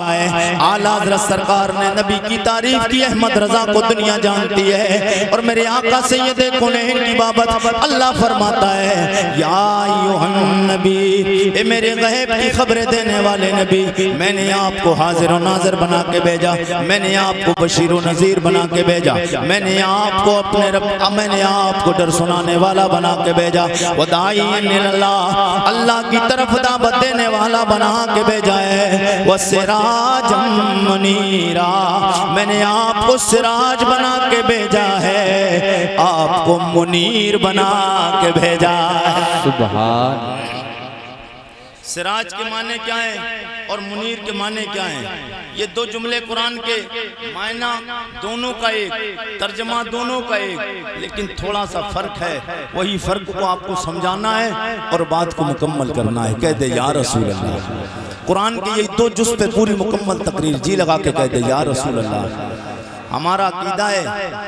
आला हज़रत सरकार ने नबी की तारीफ की, अहमद रजा को दुनिया जानती है। और मेरे आका सैयद कौनैन की बाबत अल्लाह फरमाता है, या अय्युहन नबी, ए मेरे गैब की खबरें देने वाले नबी, मैंने आपको हाजिर और नाज़िर बना के भेजा, मैंने आपको बशीर और नज़ीर बना के भेजा, मैंने आपको अपने रब, मैंने आपको डर सुनाने वाला बना के भेजा। वदाइयन इल्लाह, अल्लाह की तरफ दावत देने वाला बना के भेजा है। वह सिराजम मुनीरा, मैंने आपको सिराज बना के भेजा है, आपको मुनीर बना के भेजा है। सुभान। सिराज के माने क्या है और मुनीर के माने क्या है? ये दो जुमले कुरान के मायना दोनों का एक, तर्जमा दोनों का एक, लेकिन थोड़ा सा फर्क है। वही फर्क को आपको समझाना है और बात को मुकम्मल करना है। कह दे या रसूल अल्लाह। कुरान के ये दो जुज़ पे पूरी मुकम्मल तकरीर जी लगा के कह दे या रसूल अल्लाह। हमारा अकीदा है।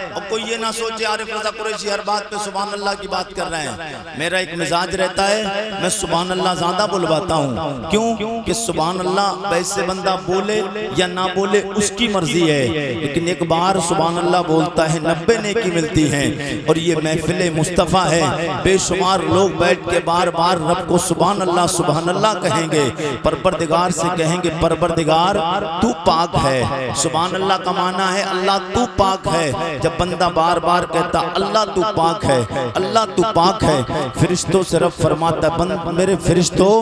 और कोई ये ना सोचे आरिफ रज़ा कुरैशी हर बात पे सुभान अल्लाह की बात कर रहे हैं। मेरा एक मिजाज रहता है, मैं सुभान अल्लाह ज़्यादा बुलवाता हूँ। क्यों कि सुभान अल्लाह वैसे बंदा बोले या ना बोले उसकी मर्जी है, लेकिन एक बार सुभान अल्लाह बोलता है 90 नेकी मिलती है। और ये महफिल मुस्तफ़ा है, बेशुमार लोग बैठ के बार बार रब को सुभान अल्लाह कहेंगे, परवरदिगार से कहेंगे परवरदिगार तू पाक है। सुभान अल्लाह का माना है अल्लाह तू पाक है। जब बंदा बार बार कहता अल्लाह तू पाक है, अल्लाह तू पाक है, फरिश्तों से रब फरमाता मेरे फरिश्तों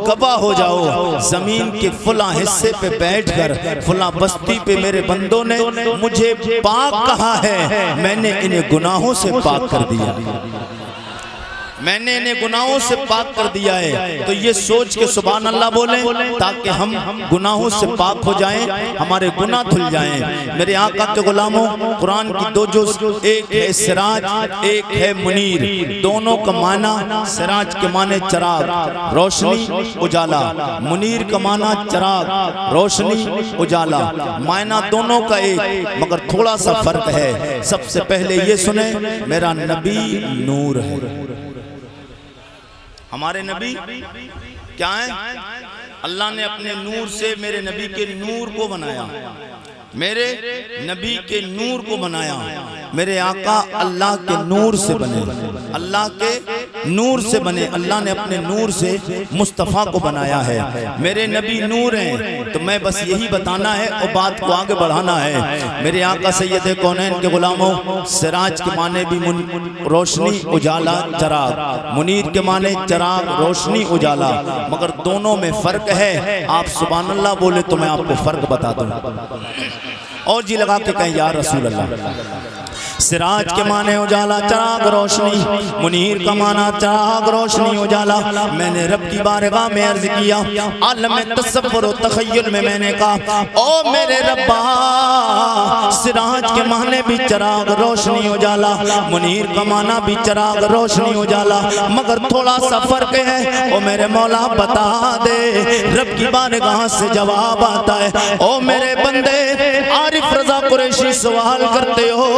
गवाह हो जाओ, जमीन के फुला हिस्से पे बैठकर फुला बस्ती पे मेरे बंदों ने मुझे पाक कहा है, मैंने इन्हें गुनाहों से पाक कर दिया, मैंने इन्हें गुनाहों से पाक कर दिया है। तो ये सोच के सुभान अल्लाह बोले ताकि हम गुनाहों से पाक हो जाएं, हमारे गुनाह धुल जाएं। मेरे आका के गुलामों, कुरान की दो जुज़, एक है सिराज, एक है मुनीर। दोनों का माना, सिराज के माने चराग, रोशनी, उजाला, मुनीर का माना चराग, रोशनी, उजाला, मायना दोनों का एक, मगर थोड़ा सा फर्क है। सबसे पहले ये सुने, मेरा नबी नूर है। हमारे नबी क्या है? अल्लाह ने अपने नूर से मेरे नबी के नूर को बनाया, मेरे नबी के नूर को बनाया। मेरे आका अल्लाह के नूर से बने, अल्लाह के नूर से बने। अल्लाह ने अपने नूर से मुस्तफ़ा को बनाया है। मेरे नबी नूर हैं, तो मैं बस यही बताना है और बात को आगे बढ़ाना है। मेरे आका सैयद कौनैन के गुलामों, सिराज के माने भी रोशनी, उजाला, चराग, मुनीर के माने चराग, रोशनी, उजाला, मगर दोनों में फ़र्क है। आप सुभान अल्लाह बोले तो मैं आपको फ़र्क बता दूँ। और जी लगा के कहें या रसूल अल्लाह। सिराज के माने उजाला, चराग, रोशनी, मुनीर का माना चराग, रोशनी, उजाला। मैंने रब की बारगाह में अर्ज किया, आलम तसव्वुर और तख़य्युल में मैंने कहा, ओ मेरे रब्बा, सिराज के माने भी चराग, रोशनी, उजाला, मुनीर का माना भी चराग, रोशनी, उजाला, मगर थोड़ा सा फर्क है। ओ मेरे मौला बता दे। रब की बारगाह से जवाब आता है, ओ मेरे बंदे, आरिफ रज़ा कुरैशी सवाल करते हो,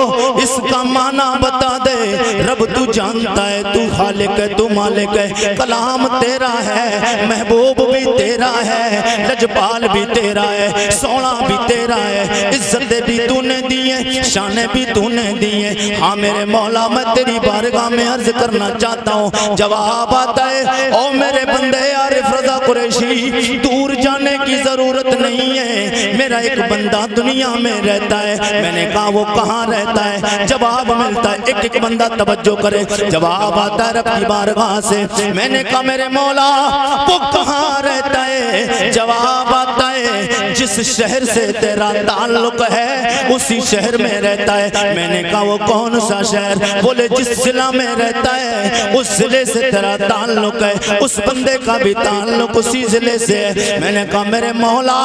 इसका माना बता दे। रब तू जानता है, तू खालिक है, तू मालिक है, कलाम तेरा है, महबूब भी तेरा है, लजपाल भी तेरा है, सोना भी तेरा है, इज्जत भी तूने दी है, शान भी तूने दी है। हाँ मेरे मौला, मैं तेरी बारगाह में अर्ज करना चाहता हूँ। जवाब आता है, ओ मेरे बंदे आरिफ रज़ा कुरैशी, दूर जाने की जरूरत नहीं है, मेरा एक बंदा दुनिया में रहता है। मैंने कहा वो कहाँ रहता है? जवाब मिलता है, एक एक बंदा तवज्जो करे, जवाब आता है रब की बारगाह से। मैंने कहा मेरे मौला वो कहाँ रहता है? जवाब आता है जिस शहर से तेरा ताल्लुक है उसी शहर में रहता है। मैंने कहा वो कौन सा शहर? बोले जिस जिला में रहता है उस जिले से तेरा ताल्लुक है, उस बंदे का भी ताल्लुक उसी जिले से है। मैंने कहा मेरे मौला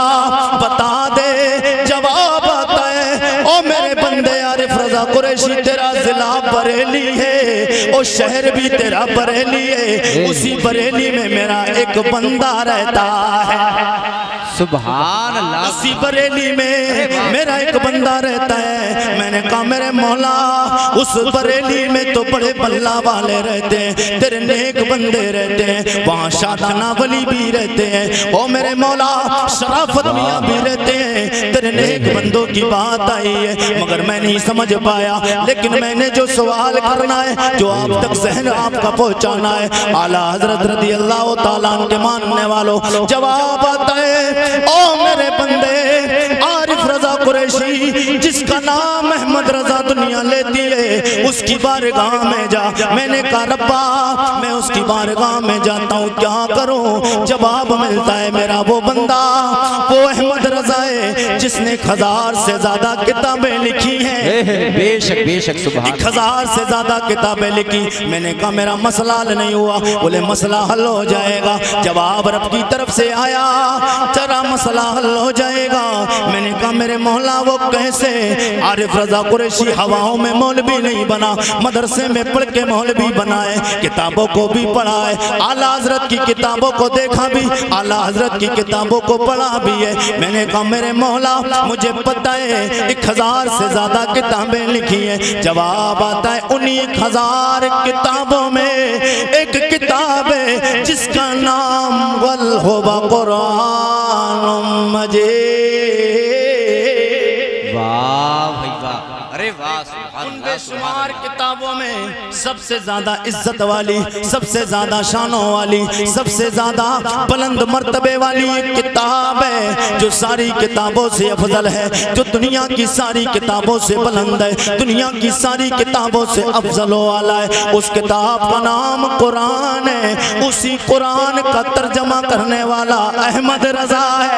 बता दे। जवाब आता है, ओ मेरे बंदे आरिफ रज़ा कुरैशी, तेरा जिला बरेली है, और शहर भी तेरा बरेली है, उसी बरेली में मेरा एक बंदा रहता है। सुभान अल्लाह। इसी बरेली में मेरा एक बंदा रहता है। मैंने कहा मेरे मौला उस बरेली में तो बड़े बल्ला वाले रहते हैं, तेरे नेक बंदे रहते हैं, वहाँ शादाना वली भी रहते हैं, ओ मेरे मौला शराफत मियाँ भी रहते हैं, तेरे नेक बंदों की बात आई है, मगर मैं नहीं समझ पाया। लेकिन मैंने जो सवाल करना है, जो आप तक जहन आपका पहुँचाना है, आला हजरत रज़ी अल्लाह ताला के मानने वालों, जवाब आता है ओ मेरे बंदे आरिफ रजा कुरैशी जिसका नाम अहमद रजा दुनिया लेती है, उसकी बारगाह में जा। मैंने कहा रब्बा मैं उसकी बारगाह में जाता हूँ, क्या करूँ? जवाब मिलता है मेरा वो बंदा वो अहमद रजा है जिसने 1000 से ज्यादा किताबें लिखी हैं। बेशक बेशक सुभान। 1000 से ज्यादा किताबें लिखी। मैंने कहा मेरा मसला हल नहीं हुआ। बोले मसला हल हो जाएगा। जवाब रब की तरफ से आया, तेरा मसला हल हो जाएगा। मैंने कहा मेरे मौला वो कैसे? आरिफ रजा कुरैशी हवाओं में मौलवी नहीं बना, मदरसे में पढ़ के मौलवी बनाए, किताबों को भी पढ़ा है, आला हजरत की किताबों को देखा भी, आला हजरत की किताबों को पढ़ा भी है। मैंने कहा मेरे मौला मुझे पता है 1000 से ज्यादा किताबें लिखी हैं। जवाब आता है उन्हीं 1000 किताबों में एक किताब है जिसका नाम वल हुवा कुरान मजीद। वाह भाई वाह, अरे वाह। उन बेशुमार किताबों में सबसे ज्यादा इज्जत वाली, सबसे ज्यादा शानों वाली, सबसे ज्यादा बुलंद मर्तबे वाली एक किताब है जो सारी किताबों से अफजल है, जो दुनिया की सारी किताबों से बुलंद है, दुनिया की सारी किताबों से अफजल वाला है। उस किताब का नाम कुरान है। उसी कुरान का तर्जमा करने वाला अहमद रजा है।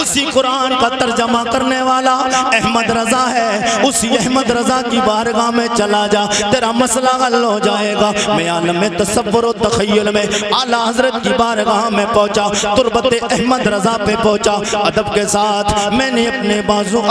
उसी कुरान का तर्जमा करने वाला अहमद रजा है। उसी अहमद रजा की बारगाह में चला जा, तेरा मसला हल हो जाएगा। मैं आलम में तसव्वुर और तख़य्युल में आला हजरत की बारगाह में पहुंचा, तुरबत अहमद रजा पे पहुंचा। अदब के साथ मैंने अपने बाजू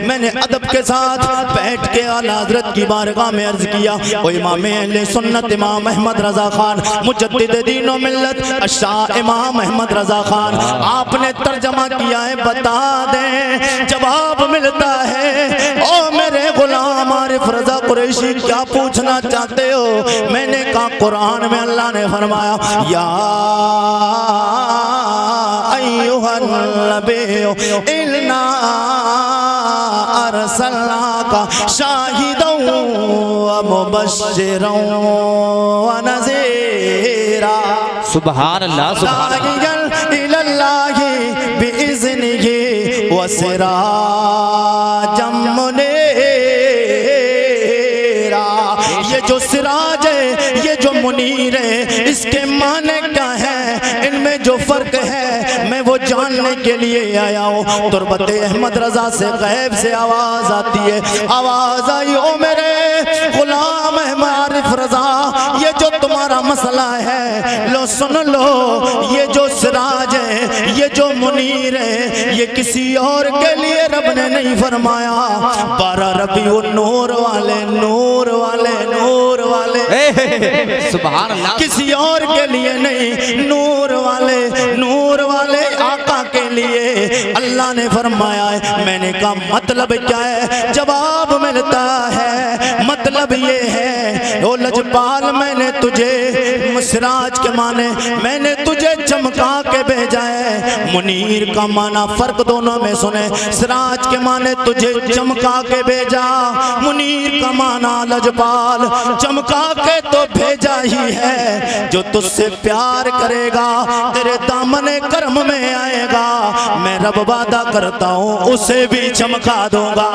मैंने अदब के साथ बैठ के आला हजरत की बारगाह में अर्ज किया, ओ इमाम अहले सुन्नत इमाम अहमद रजा खान मुजद्दिद दीन व मिल्लत शाह इमाम अहमद रजा खान, आपने तर्जमा किया है, बता दें। जवाब मिलता है ओ मेरे गुलाम आरिफ रजा कुरैशी क्या पूछना चाहते हो? मैंने कहा कुरान में अल्लाह ने फरमाया या अय्युहन नबिय्यु इन्ना अरसलनाका शाहिदन व मुबश्शिरन व नज़ीरा। सुभान अल्लाह सुभान अल्लाह इलल्लाहि बिइज़्निही व सिराजम मुनीरा। ये जो सिराज है, ये जो मुनीर है, इसके माने क्या है, इनमें जो फर्क है मैं वो जानने के लिए आया हूँ। तुरबत अहमद रजा से गैब से आवाज आती है, आवाज आई ओ मेरे गुलाम आरिफ रजा, ये जो तुम्हारा मसला है लो सुन लो। ये जो सिराज है, ये जो मुनीर है, ये किसी और के लिए रब ने नहीं फरमाया। 12 रबीउन नूर वाले नूर वाले नूर वाले सुभान अल्लाह, किसी और के लिए नहीं, नूर वाले आका के लिए अल्लाह ने फरमाया है। मैंने कहा मतलब क्या है? जवाब मिलता है मतलब ये है ओ लजपाल, मैंने तुझे सिराज के माने मैंने तुझे चमका के भेजा है। मुनीर का माना फर्क दोनों में सुने, सिराज के माने तुझे चमका के भेजा, मुनीर का माना लजपाल चमका के तो भेजा ही है। जो तुझसे प्यार करेगा तेरे दामने कर्म में आएगा, मैं रब वादा करता हूँ उसे भी चमका दूंगा।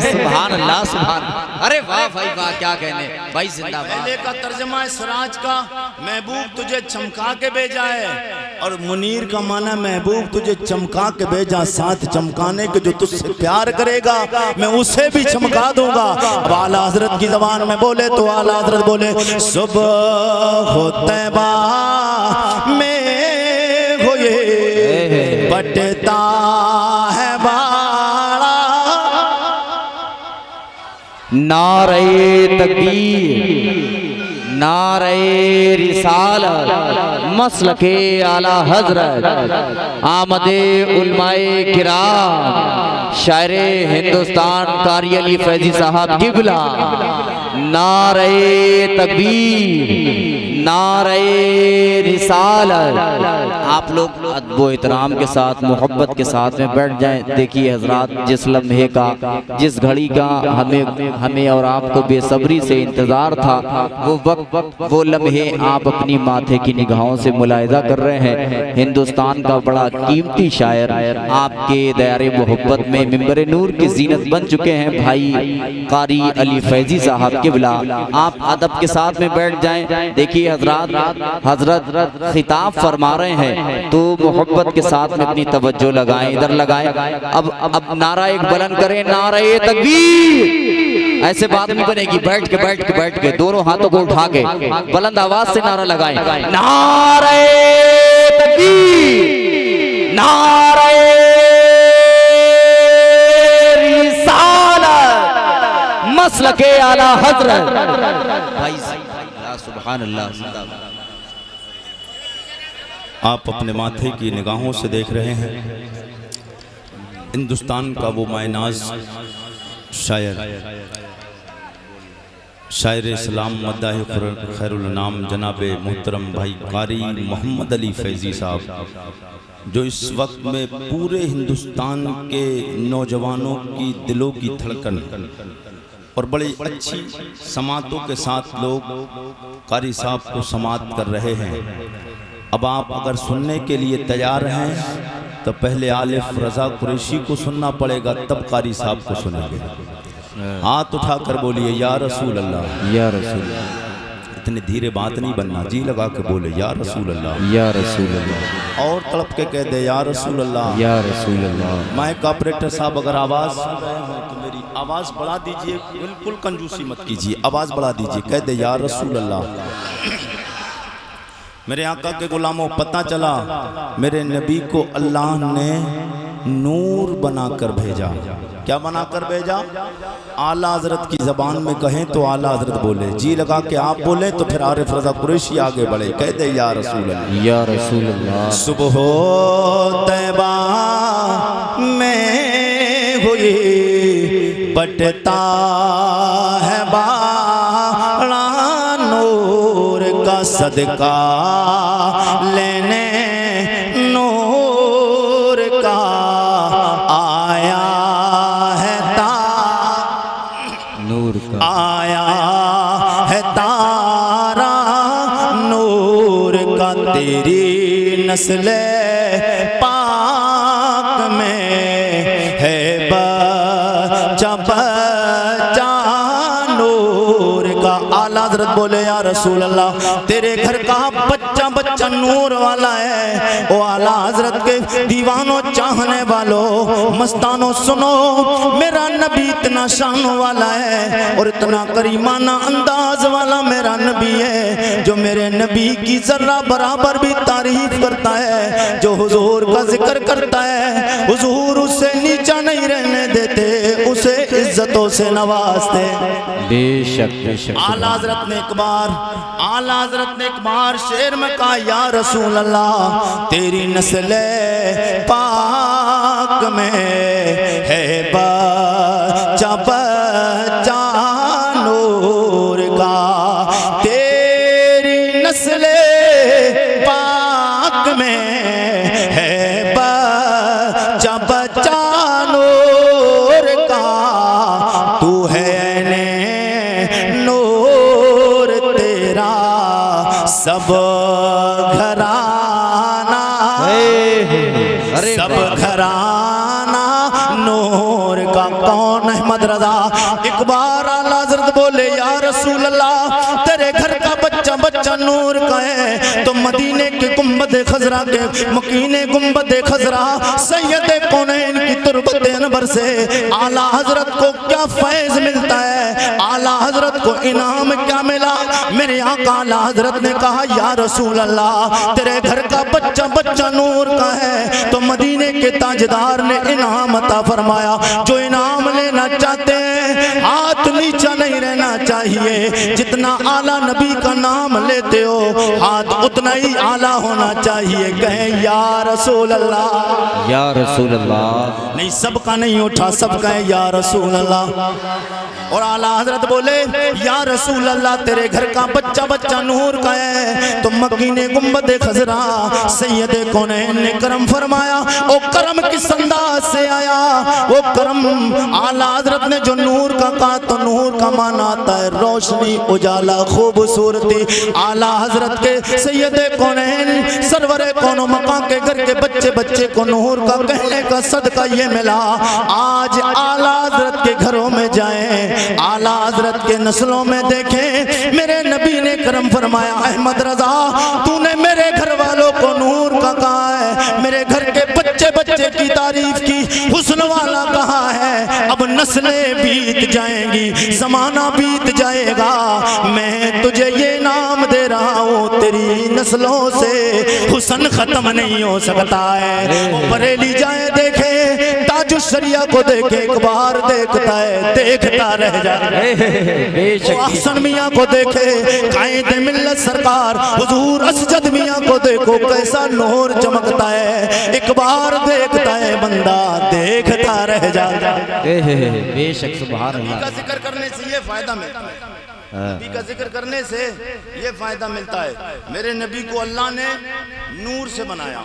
सुभान अल्लाह सुभान। अरे वाह भाई वाह, क्या कहने भाई, जिंदाबाद। पहले का तर्जमा है सिराज का, महबूब तुझे चमका के भेजा है, और मुनीर का माना महबूब तुझे चमका के भेजा, साथ चमकाने के जो तुझसे प्यार करेगा मैं उसे भी चमका दूंगा। अब आला हजरत की जबान में बोले तो आला हजरत बोले सुबह हो तैबा में हो ये बटता है बाड़ा, नारे तकबीर नारे रिसालत मसलके आला हजरत आमदे उलमाए किराम शायरे हिंदुस्तान कारी अली फैजी साहब किबला। नारे तकबीर नारे रिसालत। आप लोग अदब एहतराम के साथ मोहब्बत के साथ में बैठ जाएं। देखिए हजरात, जिस लम्हे का जिस घड़ी का हमें और आपको बेसब्री से इंतज़ार था, वो वक्त वो लम्हे आप अपनी माथे की निगाहों से मुलाहिजा कर रहे हैं। हिंदुस्तान का बड़ा कीमती शायर आपके दायरे मोहब्बत में मिंबर नूर की जीनत बन चुके हैं भाई कारी अली फैजी साहब किबला। आप अदब के साथ में बैठ जाएं। देखिए हजरत खिताब फरमा रहे हैं तो मोहब्बत के साथ में अपनी तवज्जो लगाएं, इधर लगाएं। अब नारा एक बुलंद करें, नारे तकबीर। ऐसे बात नहीं बनेगी, बैठ के दोनों हाथों को उठा के बुलंद आवाज से नारा लगाएं, नारे तकबीर नारे रिसालत मसलके आला हजरत। भाई सुभान अल्लाह। आप अपने माथे की निगाहों से देख रहे हैं हिंदुस्तान का वो मायनाज शायर इस्लाम मद्दाह खैरुल नाम जनाब मोहतरम भाई कारी मोहम्मद अली फैजी साहब, जो इस वक्त में पूरे हिंदुस्तान के नौजवानों की दिलों की धड़कन और बड़ी अच्छी समातों के साथ लोग कारी साहब को समात कर रहे हैं। अब आप अगर सुनने के लिए तैयार हैं तो पहले आलिफ रजा कुरैशी को सुनना पड़ेगा, तब कारी साहब को सुनेंगे। हाथ उठाकर बोलिए या रसूल अल्लाह, या रसूल। इतने धीरे बात नहीं बनना, जी लगा के बोले या रसूल अल्लाह, या रसूल अल्लाह। और तड़प के कह दे या रसूल अल्लाह, या रसूल अल्लाह। माइक ऑपरेटर साहब अगर आवाज सुन रहे हो तो मेरी आवाज बढ़ा दीजिए, बिल्कुल कंजूसी मत कीजिए, आवाज बढ़ा दीजिए, कह दे या रसूल अल्लाह। मेरे आका के गुलामों, पता चला मेरे नबी को अल्लाह ने नूर बनाकर भेजा। क्या बनाकर भेजा? आला हजरत की जबान में कहें तो आला हजरत बोले, जी लगा के आप बोले तो फिर आरिफ रजा कुरैशी आगे बढ़े, कह दे या रसूल अल्लाह, या रसूल अल्लाह। सुबह तैबा में हुई बटता है बाड़ा नूर का सदका लेने नूर का आया है नूर का आया है तारा नूर का, तेरी नस्ल पाक में है बच्चा बच्चा नूर का। आला हजरत बोले या रसूल अल्लाह, तेरे घर का बच्चा बच्चा नूर वाला है। ओ आला हजरत के दीवानों चाहने वालों मस्तानों, सुनो मेरा नबी इतना शान वाला है और इतना करीमाना अंदाज वाला मेरा नबी है, जो मेरे नबी की जर्रा बराबर भी तारीफ करता है। जो हुजूर का जिक्र करता है, हुजूर उसे नीचा नहीं रहने देते, उसे इज्जतों से नवाजते। बेशक बेशक। आला हजरत ने एक बार शेर में कहा या रसूल अल्लाह, तेरी नस्ल पाक में है बच्चा बच्चा नूर का, तेरी नस्ल पाक में है बच्चा बच्चा नूर का, तू है ने नूर तेरा सब घराना, सब घराना नूर का। कौन अहमद रजा? एक बार आला हजरत बोले या रसूल अल्लाह, तेरे घर का बच्चा बच्चा नूर का है तो मदीने के गुंबद खजरा के मकीने गुंबद खजरा सैयद कौनैन की तुरबत अनवर से आला हजरत को क्या फैज मिलता है। आला हजरत को इनाम क्या मिला? मेरे आका आला हजरत ने कहा या रसूल अल्लाह तेरे घर का बच्चा बच्चा नूर का है। तो मदीने के ताजदार ने इनाम अता फरमाया, जो इनाम लेना चाहते हैं हाथ नीचा नहीं रहना चाहिए, जितना आला नबी का नाम लेते हो हाथ उतना ही आला होना चाहिए। कहें या रसूल अल्लाह, या रसूल अल्लाह। नहीं सबका नहीं उठा, सब कहें या रसूल अल्लाह। और आला हजरत बोले या रसूल अल्लाह तेरे घर का बच्चा बच्चा नूर का है। तो मक्की ने गुंबद खजरा सैयद कौनैन ने करम फरमाया। ओ करम किस अंदाज से आया वो करम? आला हजरत ने जो नूर का कहा तो नूर का माना आता है रोशनी, उजाला, खूबसूरती। आला हजरत के सैयद कौनैन सरवरे कौनो मका के घर के बच्चे बच्चे को नूर का कहने का सदका ये मिला। आज आला हजरत के घरों में जाएं, आला हजरत के नस्लों में देखें, मेरे नबी ने करम फरमाया अहमद रजा तूने मेरे घर वालों को नूर का कहा है, मेरे घर के बच्चे बच्चे की तारीफ की, हुस्न वाला कहा है। अब नस्लें बीत जाएंगी, जमाना बीत जाएगा, मैं तुझे ये नाम दे रहा हूँ तेरी नस्लों से हुस्न खत्म नहीं हो सकता है। बरेली जाए देखे ताजु शरिया को देखे, एक बार देखता है देखता रह जाए। हसन मियाँ को देखे, कायदे मिल्लत सरकार हुजूर असजद मियाँ को देखो कैसा नूर चमकता है, एक बार देखता है बंदा देखता रह जाता है। बेशक सुभान अल्लाह। का जिक्र करने से ये फायदा मिलता है, नबी का जिक्र करने से ये फायदा मिलता है। मेरे नबी को अल्लाह ने नूर से बनाया,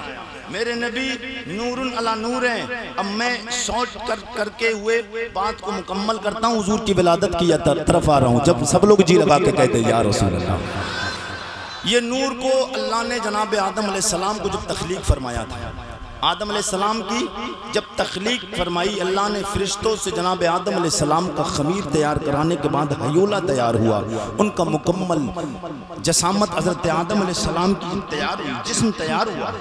मेरे नबी नूरुन अला नूर हैं। अब मैं शॉर्ट करके हुए बात को मुकम्मल करता हूँ, हुजूर की विलादत की तरफ आ रहा हूँ। जब सब लोग जी लगा के कहते हैं या रसूल अल्लाह, ये नूर को अल्लाह ने जनाब आदम अलैहिस्सलाम को जब तख्लीक फरमाया था, आदम अलैहिस्सलाम की जब तख्लीक फरमाई अल्लाह ने फरिश्तों से जनाब आदम अलैहिस्सलाम का खमीर तैयार कराने के बाद हयोला तैयार हुआ, उनका मुकम्मल जसामत हज़रत आदम अलैहिस्सलाम की तैयार हुई, जिस्म तैयार हुआ।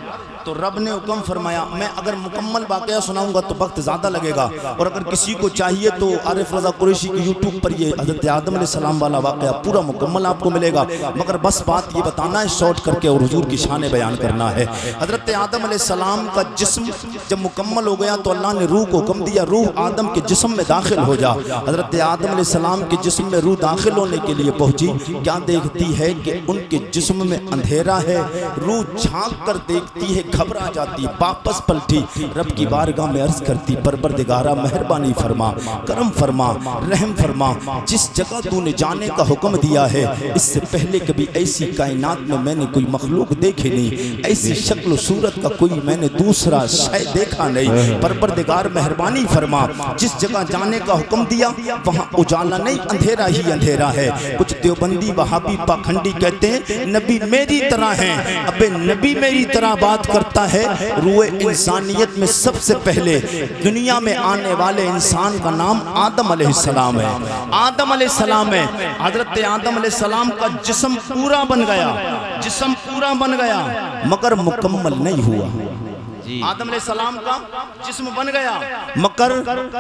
तो रब ने हुक्म फरमाया, मैं अगर मुकम्मल वाक़या सुनाऊंगा तो वक्त ज़्यादा लगेगा, और अगर किसी को चाहिए तो आरिफ रज़ा कुरैशी की यूट्यूब पर ये हज़रत आदम अलैहिस्सलाम वाला वाक़या पूरा मुकम्मल आपको मिलेगा। मगर बस बात ये बताना है शॉर्ट करके और हुजूर की शान बयान करना है। हज़रत आदम अलैहिस्सलाम का जिस्म जब मुकम्मल हो गया तो अल्लाह ने रूह को हुक्म दिया, रूह आदम के जिस्म में दाखिल हो जा। हज़रत आदम अलैहिस्सलाम के जिस्म में रूह दाखिल होने के लिए पहुंची, क्या देखती है कि उनके जिस्म में अंधेरा है। रूह झांक कर देखती है, घबरा जाती, वापस पलटी, रब की बारगाह में अर्ज करती, परवरदिगारा मेहरबानी फरमा, करम फरमा, रहम फरमा, जिस जगह तूने जाने का हुक्म दिया है इससे पहले कभी ऐसी कायनात में मैंने कोई मखलूक देखी नहीं, ऐसी शक्ल सूरत का कोई मैंने दूसरा शय देखा नहीं। परवरदिगार मेहरबानी फरमा, जिस जगह जाने का हुक्म दिया वहाँ उजाला नहीं, अंधेरा ही अंधेरा है। कुछ देवबंदी वहाबी पाखंडी कहते हैं नबी मेरी तरह है। अबे नबी मेरी तरह बात करता है, रूए इंसानियत में सबसे पहले दुनिया में आने वाले इंसान का नाम आदम अलैहिस्सलाम है। आदम अलैहिस्सलाम है, हजरत आदम अलैहिस्सलाम का जिस्म पूरा बन गया, जिस्म पूरा बन गया मगर मुकम्मल नहीं हुआ। आदम अलैहिस्सलाम का जिस्म बन गया मगर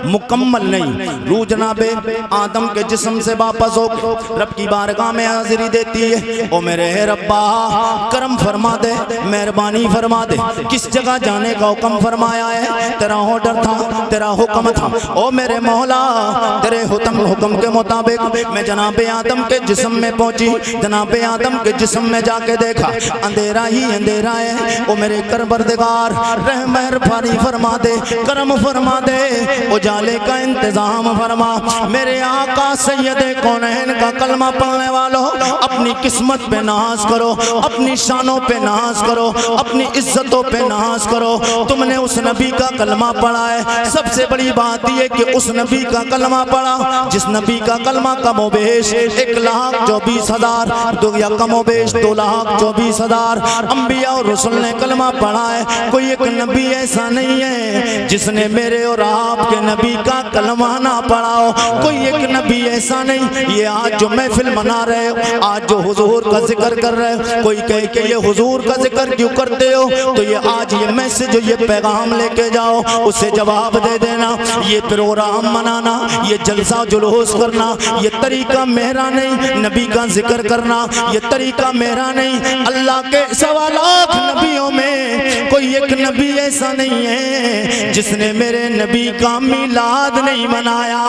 मुकम्मल नहीं। रूह जनाबे आदम के जिस्म से वापस हो रब की बारगाह में हाजिरी देती है। ओ मेरे रब्बा करम फरमा दे, मेहरबानी फरमा दे, किस जगह जाने का हुक्म फरमाया है, तेरा ऑर्डर था, तेरा हुक्म था। ओ मेरे मौला तेरे हुक्म के मुताबिक मैं जनाबे आदम के जिस्म में पहुंची, जनाबे आदम के जिस्म में जाके देखा अंधेरा ही अंधेरा है। ओ मेरे परवरदिगार रह मेहरबानी फरमा दे, करम फरमा दे, उजाले का इंतजाम फरमा। मेरे आका सैयद कौनैन का कलमा पढ़ने वालों अपनी किस्मत पे नाज करो, अपनी शानों पे नाज करो, अपनी इज्जतों पे नाज करो। तुमने उस नबी का कलमा पढ़ा है, सबसे बड़ी बात यह कि उस नबी का कलमा पढ़ा जिस नबी का कलमा कमोबेश 1,24,000 या कमोबेश 2,24,000 अंबिया और रसूल ने कलमा पढ़ा है। कोई एक नबी ऐसा नहीं है जिसने मेरे और आपके नबी का कलमा ना पढ़ा हो। कोई एक नबी ऐसा नहीं। ये आज जो महफिल मना रहे हो, आज जो हुजूर का जिक्र कर रहे हो, कोई कहे कि ये हुजूर का जिक्र क्यों करते हो, तो ये आज ये मैसेज, ये पैगाम लेके जाओ, उसे जवाब दे देना। ये प्रोग्राम मनाना, ये जलसा जुलूस करना, ये तरीका मेरा नहीं। नबी का जिक्र करना ये तरीका मेरा नहीं। अल्लाह के 1.25 लाख नबियों में कोई एक नबी ऐसा नहीं है जिसने मेरे नबी का मिलाद नहीं मनाया,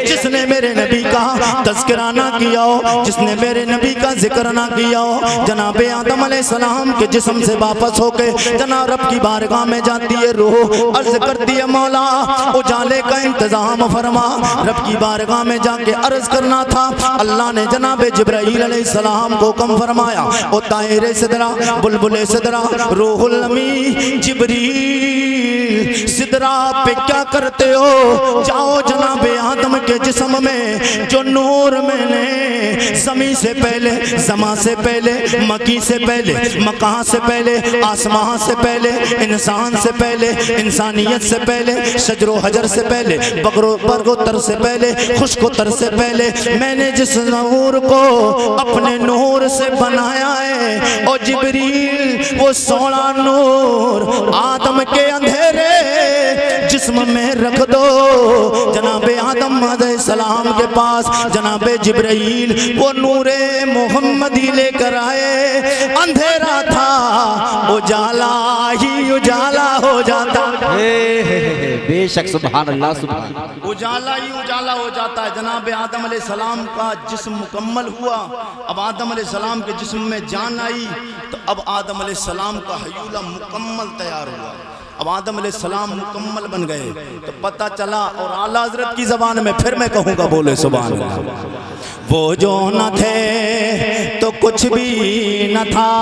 जिसने मेरे नबी का तज़किरा ना किया हो, जिसने मेरे नबी का जिक्र ना किया हो। जनाब आदम अलैहिस्सलाम के जिस्म से वापस होके जनाब रब की बारगाह में जाती है रूह, अर्ज करती है मौला उजाले का इंतजाम फरमा। रब की बारगाह में जाके अर्ज करना था। अल्लाह ने जनाब जिब्राईल अलैहिस्सलाम को हुक्म फरमाया, ओ ताहिर सिदरा, बुलबुल सिदरा, रूहुल अमी जिब्रील, सिदरा पे क्या करते हो? जाओ जनाब आदम के जिस्म में जो नूर मैंने ज़मीन से पहले, समा से पहले, मकी से पहले, मकां से पहले, आसमां से पहले, इंसान से पहले, इंसानियत से पहले, शजरो हजर से पहले, बरगोतर से पहले, खुशकोतर से पहले, मैंने जिस नूर को अपने नूर से बनाया है, और जिब्रील वो 16 नूर आदम के अंधेरे जिस्म में रख दो। जनाबे आदम अलैहिस्सलाम के पास जनाबे जिब्राईल वो नूरे मोहम्मदी लेकर आए। अंधेरा था उजाला ही उजाला हो जाता। बेशक सुभान अल्लाह, सुभान। उजाला ही उजाला हो जाता है। जनाबे आदम अलैहिस्सलाम का जिस्म मुकम्मल हुआ। अब आदम अलैहिस्सलाम के जिस्म में जान आई तो अब आदम अलैहिस्सलाम का हयूला मुकम्मल तैयार हुआ। अब आदम अलैहिस्सलाम मुकम्मल बन गए तो पता चला, और आला हज़रत की ज़बान में फिर मैं कहूँगा, बोले सुभान अल्लाह। वो जो न थे तो कुछ भी न था,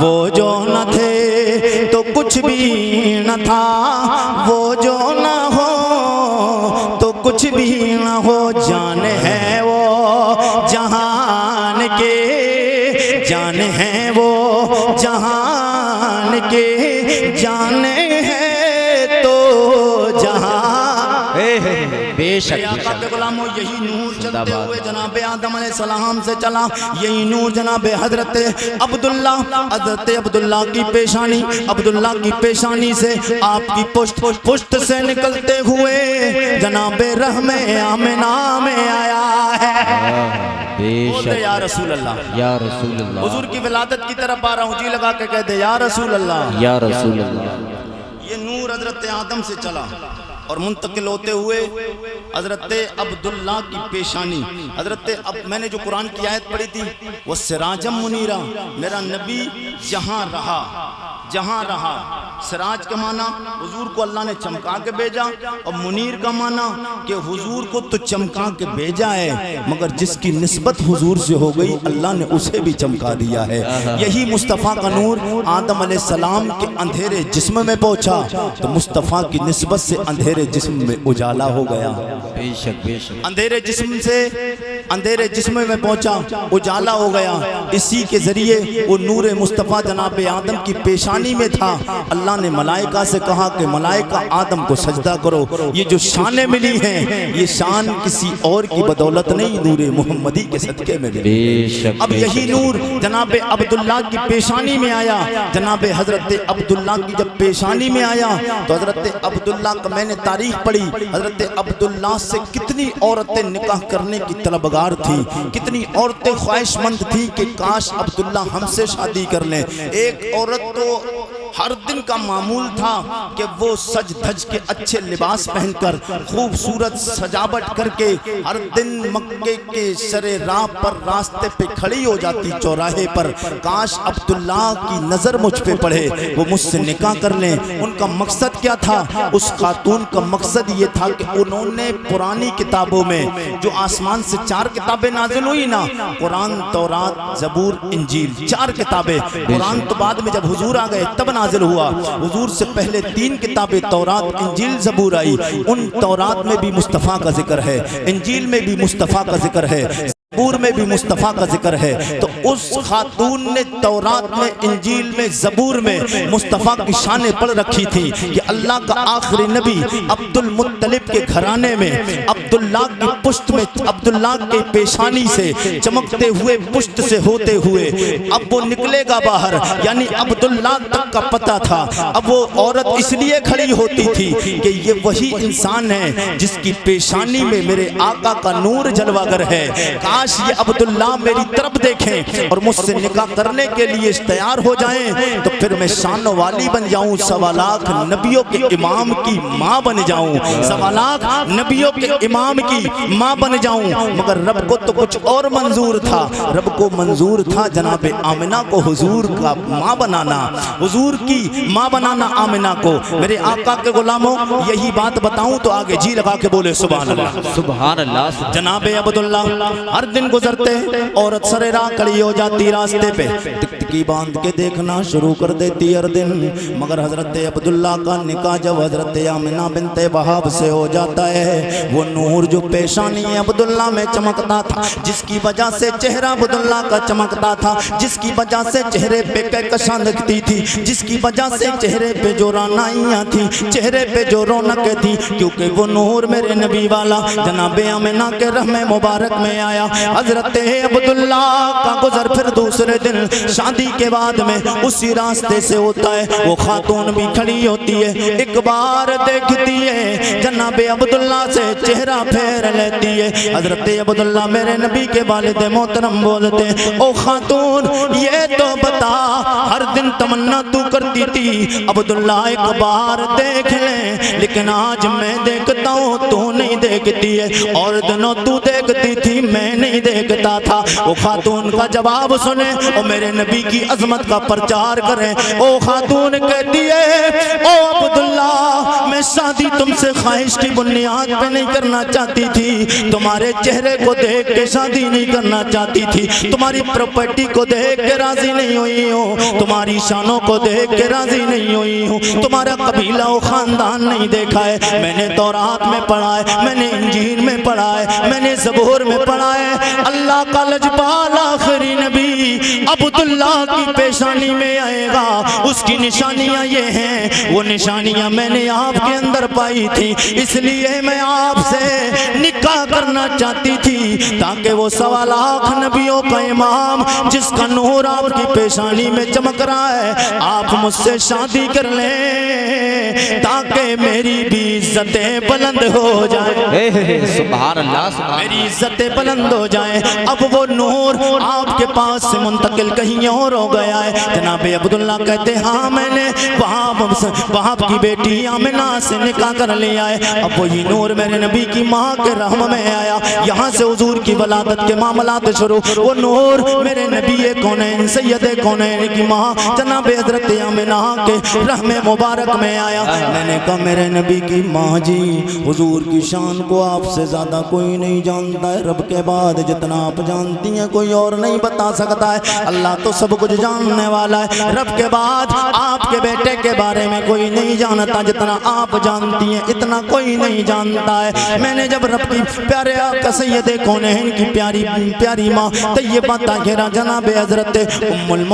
वो जो न थे तो कुछ भी न था, वो जो न हो तो कुछ भी न हो। जान है वो जहान के, जान है वो जहान के, जाने है तो जहां। बेशक गुलामों, यही नूर चलते हुए जनाबे आदम अलैहिस्सलाम से चला। यही नूर जनाबे हजरत अब्दुल्ला की पेशानी, अब्दुल्ला की पेशानी से आपकी पुष्ट से निकलते हुए जनाबे रहमे आमिना में आया है। या रसूल अल्लाह, या रसूल अल्लाह। हुजूर की विलादत की तरफ आ रहा हूँ, जी लगा के कहते या रसूल अल्लाह, या रसूल अल्लाह। ये नूर हजरत आदम से चला और मुंतकिल होते हुए हजरत अब्दुल्ला की पेशानी, मैंने जो कुरान की आयत पढ़ी थी, वो सिराजम मुनीरा, मेरा नबी जहाँ रहा, जहाँ रहा। सिराज का माना हुजूर को अल्लाह ने चमका के भेजा, और मुनीर का माना कि हुजूर को तो चमका के भेजा है मगर जिसकी निस्बत हुजूर से हो गई अल्लाह ने उसे भी चमका दिया है। यही मुस्तफ़ा का नूर आदम अलैहिस्सलाम के अंधेरे जिस्म में पहुंचा तो मुस्तफ़ा की निस्बत से अंधेरे जिस्म में उजाला हो गया। बेशक बेशक, अंधेरे जिस्म से अंधेरे जिस्म में पहुंचा, उजाला हो गया। इसी के जरिए वो नूर मुस्तफ़ा जनाब आदम की पेशानी में था। अल्लाह ने मलाइका से कहा कि मलाइका आदम को सजदा करो। ये जो शानें मिली हैं ये शान किसी और की बदौलत नहीं, नूर मोहम्मदी के सदके में मिली। अब यही नूर जनाब अब्दुल्ला की पेशानी में आया। जनाब हजरत अब्दुल्ला की जब पेशानी में आया तो हजरत अब्दुल्ला का मैंने तारीख पढ़ी, हजरत अब्दुल्ला से कितनी औरतें निकाह करने की तलबगार थी, कितनी औरतें ख्वाहिशमंद थी कि काश अब्दुल्ला हमसे शादी कर लें। एक औरत तो हर दिन का मामूल था कि वो सज धज के अच्छे लिबास पहनकर खूबसूरत सजावट करके हर दिन मक्के के शरे राह पर रास्ते पे खड़ी हो जाती चौराहे पर। काश अब्दुल्ला की नजर मुझ पे पड़े, वो मुझसे निकाह कर लें। उनका मकसद क्या था? उस खातून का मकसद ये था कि उन्होंने पुरानी किताबों में जो आसमान से 4 किताबें नाजिल हुई ना, कुरान, तौरात, ज़बूर, इंजील, 4 किताबें। कुरान तो बाद में जब हुजूर आ गए तब नाजिल हुआ। हुजूर से पहले 3 किताबें तौरात, इंजील, ज़बूर आई। उन तौरात में भी मुस्तफ़ा का जिक्र है, इंजील में भी मुस्तफ़ा का जिक्र है। ज़बूर में भी मुस्तफ़ा का जिक्र है, तो उस खातून ने तौरात में, इंजील में, ज़बूर में मुस्तफ़ा की शान पढ़ रखी थी कि अल्लाह का आखिरी नबी अब्दुल मुत्तलिब के घराने में अब्दुल्ला की पुश्त में, अब्दुल्ला के पेशानी से चमकते हुए पुश्त से होते हुए अब वो निकलेगा बाहर, यानी अब्दुल्ला तक का पता था। अब वो औरत इसलिए खड़ी होती थी कि ये वही इंसान है जिसकी पेशानी में मेरे आका का नूर जलवागर है। काश ये अब्दुल्ला मेरी तरफ देखें और मुझसे निकाह करने के लिए तैयार हो जाएं, तो फिर मैं शान वाली बन जाऊं, 1.25 लाख नबियों के इमाम की माँ बन जाऊं, 1.25 लाख नबियों के इमाम की माँ बन जाऊं। मगर रब को तो कुछ और मंजूर था। रब को मंजूर था जनाबे आमिना को हुजूर का माँ बनाना, हुजूर की माँ बनाना आमिना को। मेरे आका के गुलामों, यही बात बताऊं तो आगे जी लगा के बोले सुभान अल्लाह, सुभान अल्लाह। जनाबे अब्दुल्ला हर दिन गुजरते, औरत सरेरा खड़ी हो जाती रास्ते पे, टिकटिकी बांध के देखना शुरू कर देती हर दिन। मगर हजरत अब्दुल्ला का निकाह जब हजरत आमिना बिनते वहाब से हो जाता है, वो नूर जो पेशानी अब्दुल्ला में चमकता था, जिसकी वजह से चेहरा अब्दुल्ला का चमकता था, जिसकी वजह से चेहरे पे कहकशां दिखती थी, जिसकी वजह से चेहरे पे जो रानाइयाँ थी, चेहरे पे जो रौनकें थी, क्योंकि वो नूर मेरे नबी वाला जनाबे आमिना के रहमे मुबारक में आया। हजरत अब्दुल्ला का गुजर फिर दूसरे दिन शादी के बाद में उसी रास्ते से होता है। वो खातून भी खड़ी होती है, एक बार देखती है, जनाबे अब्दुल्ला से चेहरा फेर लेती है। हजरत अब्दुल्ला मेरे नबी के वालिद मोहतरम बोलते, ओ खातून ये तो बता, हर दिन तमन्ना तू करती थी अब्दुल्ला एक बार देख ले, लेकिन आज मैं देखता हूँ तू नहीं देखती है, और दिनों तू देखती थी मैं नहीं देखता था। वो खातून का जवाब सुने और मेरे नबी की अजमत का प्रचार करें। ओ खातून कहती है, ओ अब्दुल्ला मैं शादी तुमसे ख्वाहिश की बुनियाद पे नहीं करना चाहती थी, तुम्हारे चेहरे को देख के शादी नहीं करना चाहती थी, तुम्हारी प्रॉपर्टी को देख के राजी नहीं हुई हूँ, तुम्हारी शानों को देख के राजी नहीं हुई हूँ, तुम्हारा कबीला और खानदान नहीं देखा है। मैंने तौरात में पढ़ा है, मैंने इंजील में पढ़ा है, मैंने ज़बूर में पढ़ा है, अल्लाह का लजपाल आखिरी नबी अब्दुल्ला की पेशानी में आएगा, उसकी निशानियां ये हैं, वो निशानियां मैंने आपके अंदर पाई थी, इसलिए मैं आपसे निकाह करना चाहती थी, ताकि वो 1.25 लाख नबियों का इमाम जिसका नूर आपकी पेशानी में चमक रहा है, आप मुझसे शादी कर लें, ताकि मेरी भी इज्जतें बुलंद हो जाए, सुभान अल्लाह, मेरी इज्जतें बुलंद हो जाए। अब वो नूर आपके पास से मुंतकिल कहीं और हो गया है। जनाबे अब्दुल्ला कहते, हाँ मैंने वहां की बेटी आमिना से निकाह कर लिया है। अब वही नूर मेरे नबी की माँ के रहम में आया, यहाँ से हुजूर की वलादत के मामलात शुरू। वो नूर मेरे नबी कौनैन सैयद कौनैन की माँ जनाबे हजरत आमिना के रहम मुबारक में आया। मैंने कहा मेरे नबी की माँ जी, हुजूर की शान को आपसे ज्यादा कोई नहीं जानता है, रब के बाद जितना आप जानती हैं कोई और नहीं बता सकता है। अल्लाह तो सब कुछ जानने वाला है, रब के बाद आपके बेटे के बारे में कोई नहीं जानता जितना आप जानती हैं, इतना कोई नहीं जानता है। मैंने जब रब की प्यारे आका सैयद कौनैन की प्यारी प्यारी माँ तैयबा ताहिरा जनाबे हजरत उम्मुल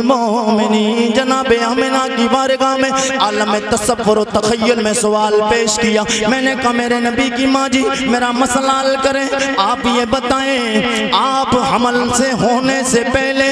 मोमिनीन जनाबे आमिना की बारगाह में आलम तसव्वुर और तखय्युल में सवाल पेश किया। मैंने कहा मेरे नबी की माँ जी, मेरा मसला हल करें, आप ये बताएं, आप हमल से होने से पहले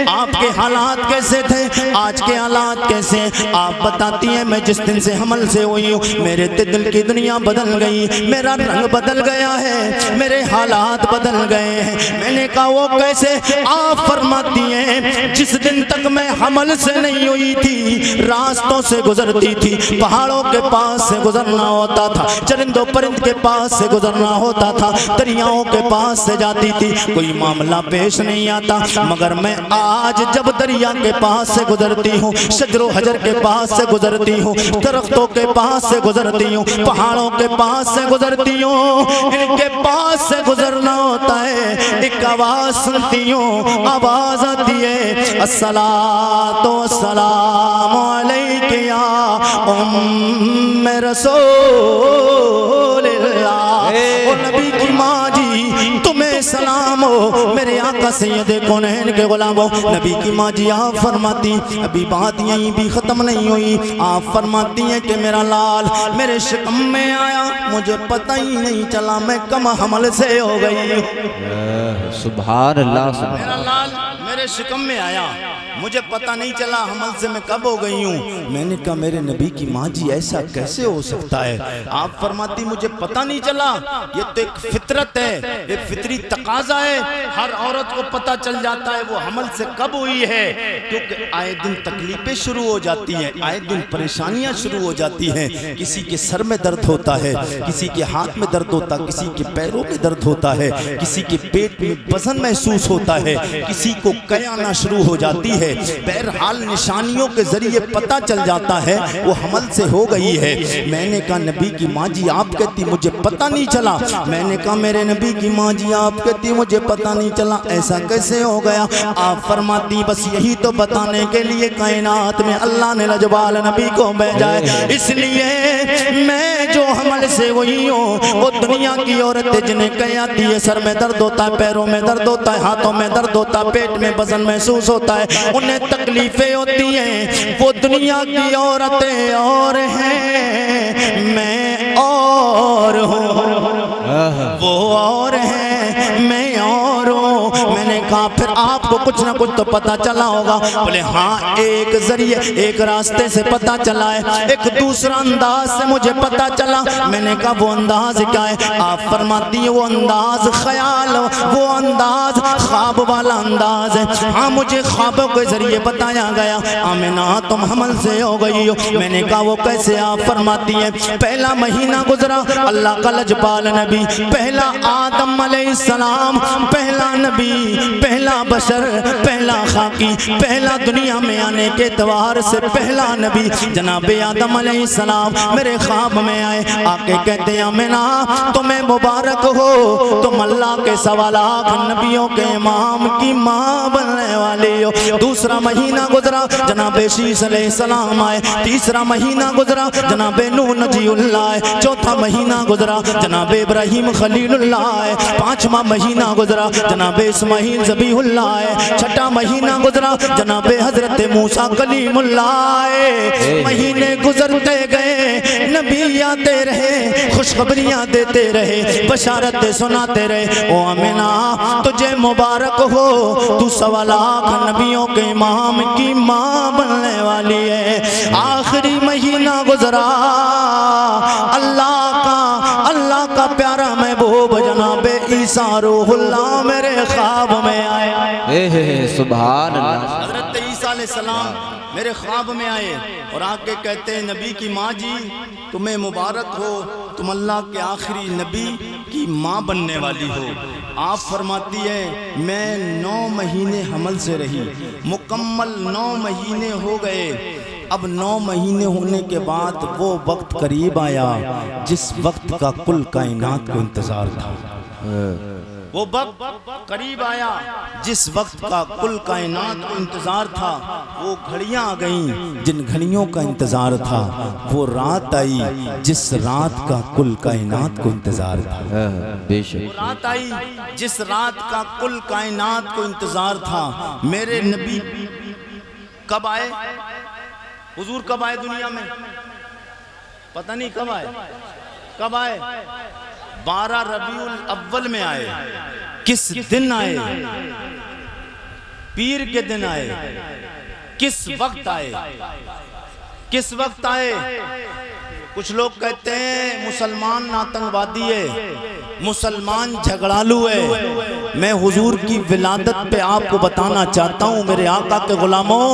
आपके हालात कैसे थे, आज के हालात कैसे? आप बताती हैं मैं जिस दिन से हमल से हुई हूँ मेरे दिल की दुनिया बदल गई, मेरा रंग बदल गया है, मेरे हालात बदल गए हैं। मैंने कहा वो कैसे? आप फरमाती हैं जिस दिन तक मैं हमल से नहीं हुई थी रास्तों से गुजरती थी, पहाड़ों के पास से गुजरना होता था, चरिंदों परिंद के पास से गुजरना होता था, दरियाओं के पास से जाती थी, कोई मामला पेश नहीं आता। मगर मैं आज जब दरिया के पास से गुजरती हूँ, शजरो हजर के पास से गुजरती हूँ, दरख्तों के पास से गुजरती हूँ, पहाड़ों के पास से गुजरती हूँ, इनके पास से गुजरना होता है, एक आवाज सुनती हूँ, आवाज आती है अस्सलातु वस्सलामु अलैका या उम्मे रसूल रसूलिल्लाह। ओ नबी की माँ जी तुम्हें सलाम हो, मेरे आका सैयदे कौनैन के गुलामों। नबी की माँ जी आप फरमाती, अभी बात यहीं भी ख़त्म नहीं हुई, आप फरमाती हैं कि मेरा लाल मेरे शिकम में आया, मुझे पता ही नहीं चला मैं कम हमल से हो गई। सुभान अल्लाह। मेरा लाल मेरे शिकम में आया, मुझे पता नहीं चला हमल से मैं कब हो गई हूँ। मैंने कहा मेरे नबी की माँ जी ऐसा कैसे हो सकता है? आप फरमाती मुझे पता नहीं चला, ये तो एक फितरत है, ये फितरी तकाजा है, हर औरत को पता चल जाता है वो हमल से कब हुई है, क्योंकि आए दिन तकलीफें शुरू हो जाती हैं, आए दिन परेशानियां शुरू हो जाती हैं। किसी के सर में दर्द होता है, किसी के हाथ में दर्द होता है, किसी के पैरों में दर्द होता है, किसी के पेट में वजन महसूस होता है, किसी को कया आना शुरू हो जाती है। बहरहाल निशानियों के जरिए पता चल जाता है वो हमल से हो गई है। मैंने कहा नबी की माँ जी आप कहती मुझे पता नहीं चला। मैंने कहा मेरे नबी की माँ जी आप कहती मुझे पता नहीं चला, ऐसा कैसे हो गया? आप फरमाती बस यही तो बताने के लिए कायनात में अल्लाह ने लजवाल नबी को भेजा है, इसलिए मैं जो हमल से हुई हूँ वो दुनिया की औरतें जिन्हें कह आती है सर में दर्द होता है, पैरों में दर्द होता है, हाथों में दर्द होता है, पेट में वजन महसूस होता है, उन्हें तकलीफें होती हैं, वो दुनिया की औरतें और हैं, मैं और हूँ, वो और हैं, मैं और हूँ। मैंने कहा फिर आपको कुछ ना कुछ तो पता चला होगा। बोले हाँ एक जरिए एक रास्ते से पता चला है, एक दूसरा अंदाज से मुझे पता चला। मैंने कहा वो अंदाज क्या है? आप फरमाती है वो अंदाज ख्याल, वो अंदाज ख्वाब वाला अंदाज है। हाँ मुझे ख्वाबों के जरिए बताया गया आमिना तुम हमल से हो गई हो। मैंने कहा वो कैसे? आप फरमाती है पहला महीना गुजरा, अल्लाह का लजपाल नबी, पहला आदम अलैहिस्सलाम, पहला नबी, पहला बशर, पहला खाकी, पहला दुनिया में आने के एतबार से पहला नबी जनाबे आदम अलैहिस्सलाम मेरे ख्वाब में आए। आके कहते हैं आमिना तुम्हें मुबारक हो, तुम अल्लाह के 1.25 लाख नबियों के इमाम की माँ बनने वाली हो। दूसरा महीना गुजरा, जनाबे शीस अलैहिस्सलाम आए। तीसरा महीना गुजरा, जनाबे नूह नजीउल्लाह आए। चौथा महीना गुजरा, जनाबे इब्राहिम खलीलुल्लाह आए। पांचवा महीना गुजरा, जनाबे इस्माइल ज़बीहुल्लाह आए। छठा महीना गुजरा, जनाबे हजरत मूसा कलीमुल्लाह आए। महीने गुजरते गए, नबी आते रहे, खुशखबरियां देते रहे, बशारतें सुनाते रहे। ओ आमिना तुझे मुबारक हो, तू 1.25 लाख नबियों के इमाम की माँ बनने वाली है। आखिरी महीना गुजरा, अल्लाह का प्यारा महबूब जनाबे ईसा रूहुल्लाह मेरे ख्वाब में आए। सुभान अल्लाह। हजरत ईसा अलैहिस्सलाम मेरे ख्वाब में आए और आके कहते हैं नबी की माँ जी तुम्हें मुबारक हो, तुम अल्लाह के आखिरी नबी की माँ बनने वाली हो। आप फरमाती है मैं 9 महीने हमल से रही, मुकम्मल 9 महीने हो गए। अब 9 महीने होने के बाद वो वक्त करीब आया जिस वक्त का कुल कायनात को इंतजार था। वो वक्त करीब आया जिस वक्त का कुल कायनात को इंतजार था। वो घड़ियां आ गईं जिन घड़ियों का इंतजार था। वो रात आई जिस रात का कुल कायनात को इंतजार था। बेशक रात आई जिस रात का कुल कायनात को इंतजार था। मेरे नबी कब आए? हुजूर कब आए दुनिया में? पता नहीं कब आए। कब आए? 12 रबीउल अव्वल में आए। किस दिन आए? पीर के दिन आए। किस वक्त आए? किस वक्त आए? कुछ लोग कहते हैं मुसलमान आतंकवादी है, मुसलमान झगड़ालू है। मैं हुजूर की विलादत पे आपको बताना चाहता हूँ मेरे आका के गुलामों,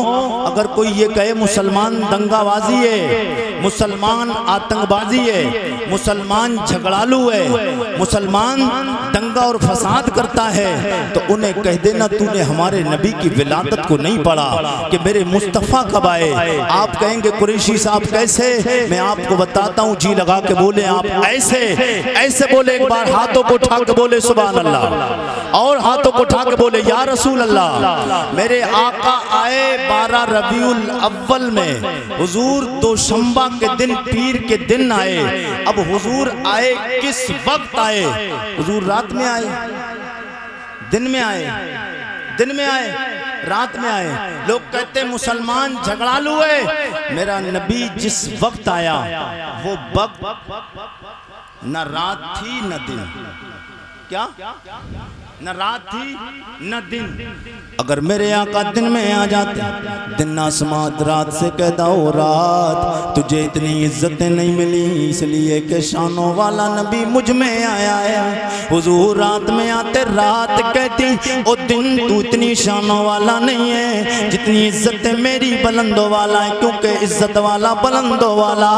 अगर कोई ये कहे मुसलमान दंगाबाजी है, मुसलमान आतंकबाजी है, मुसलमान झगड़ालू है, मुसलमान दंगा और फसाद करता है, तो उन्हें कह देना तूने हमारे नबी की विलादत को नहीं पढ़ा कि मेरे मुस्तफ़ा कब आए। आप कहेंगे कुरैशी साहब कैसे? मैं आपको बताता हूँ, जी लगा के बोले आप, ऐसे ऐसे बोले, एक बार हाथों को उठा के बोले सुभान अल्लाह। और हाथों को उठा के बोले या रसूल अल्लाह, मेरे आका आए 12 रबीउल अव्वल में, हुजूर दोशंबा के दिन पीर के दिन आए। अब हुजूर आए किस वक्त आए? हुजूर रात में आए, दिन में आए, दिन में आए, रात में आए। लोग कहते मुसलमान झगड़ालू है। मेरा नबी जिस वक्त आया वो वक्त न रात थी न दिन। क्या? न रात थी न दिन। अगर मेरे आका दिन में आ जाते, दिन आसमात रात से कहता हो रात तुझे इतनी इज्जतें नहीं मिली इसलिए कि शानों वाला नबी मुझ में आया है। हुजूर रात में आते, रात कहती ओ दिन तू इतनी शानों वाला नहीं है जितनी इज्जत मेरी बुलंदों वाला है, क्योंकि इज्जत वाला बुलंदों वाला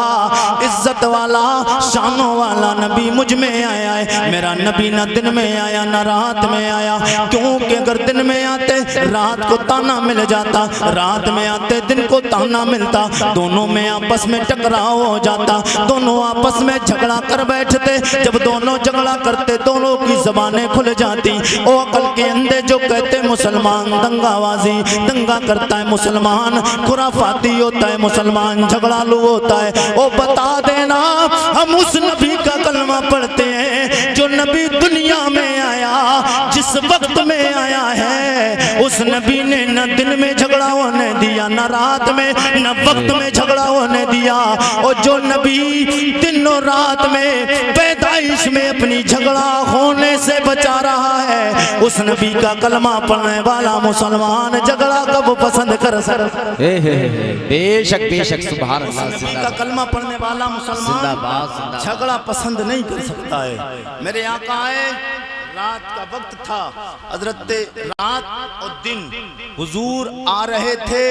इज्जत वाला शानों वाला नबी मुझ में आया है। मेरा नबी न दिन में आया न रात में आया, क्योंकि अगर दिन में आते रात को ताना मिल जाता, रात में आते दिन को ताना मिलता, दोनों में आपस में टकराव हो जाता, दोनों आपस में झगड़ा कर बैठते। जब दोनों झगड़ा करते दोनों की जबानें खुल जाती। ओ अकल के अंधे जो कहते मुसलमान दंगाबाजी, दंगा करता है मुसलमान, खुराफाती होता है मुसलमान, झगड़ालू होता है। ओ बता देना हम उस नबी का कलमा पढ़ते हैं जो नबी दुनिया में आया, जिस वक्त में आया है उस नबी ने न दिन में झगड़ा होने दिया न रात में, न वक्त में झगड़ा होने दिया। और जो नबी दिन और रात में पैदाइश में अपनी झगड़ा होने से बचा रहा है, उस नबी का कलमा पढ़ने वाला मुसलमान झगड़ा कब पसंद कर सकता? बेशक बेशक सुभान अल्लाह। नबी का कलमा पढ़ने वाला मुसलमान झगड़ा पसंद नहीं कर सकता है। मेरे आका आए, रात का वक्त था, हजरत रात और दिन, हुजूर आ रहे थे,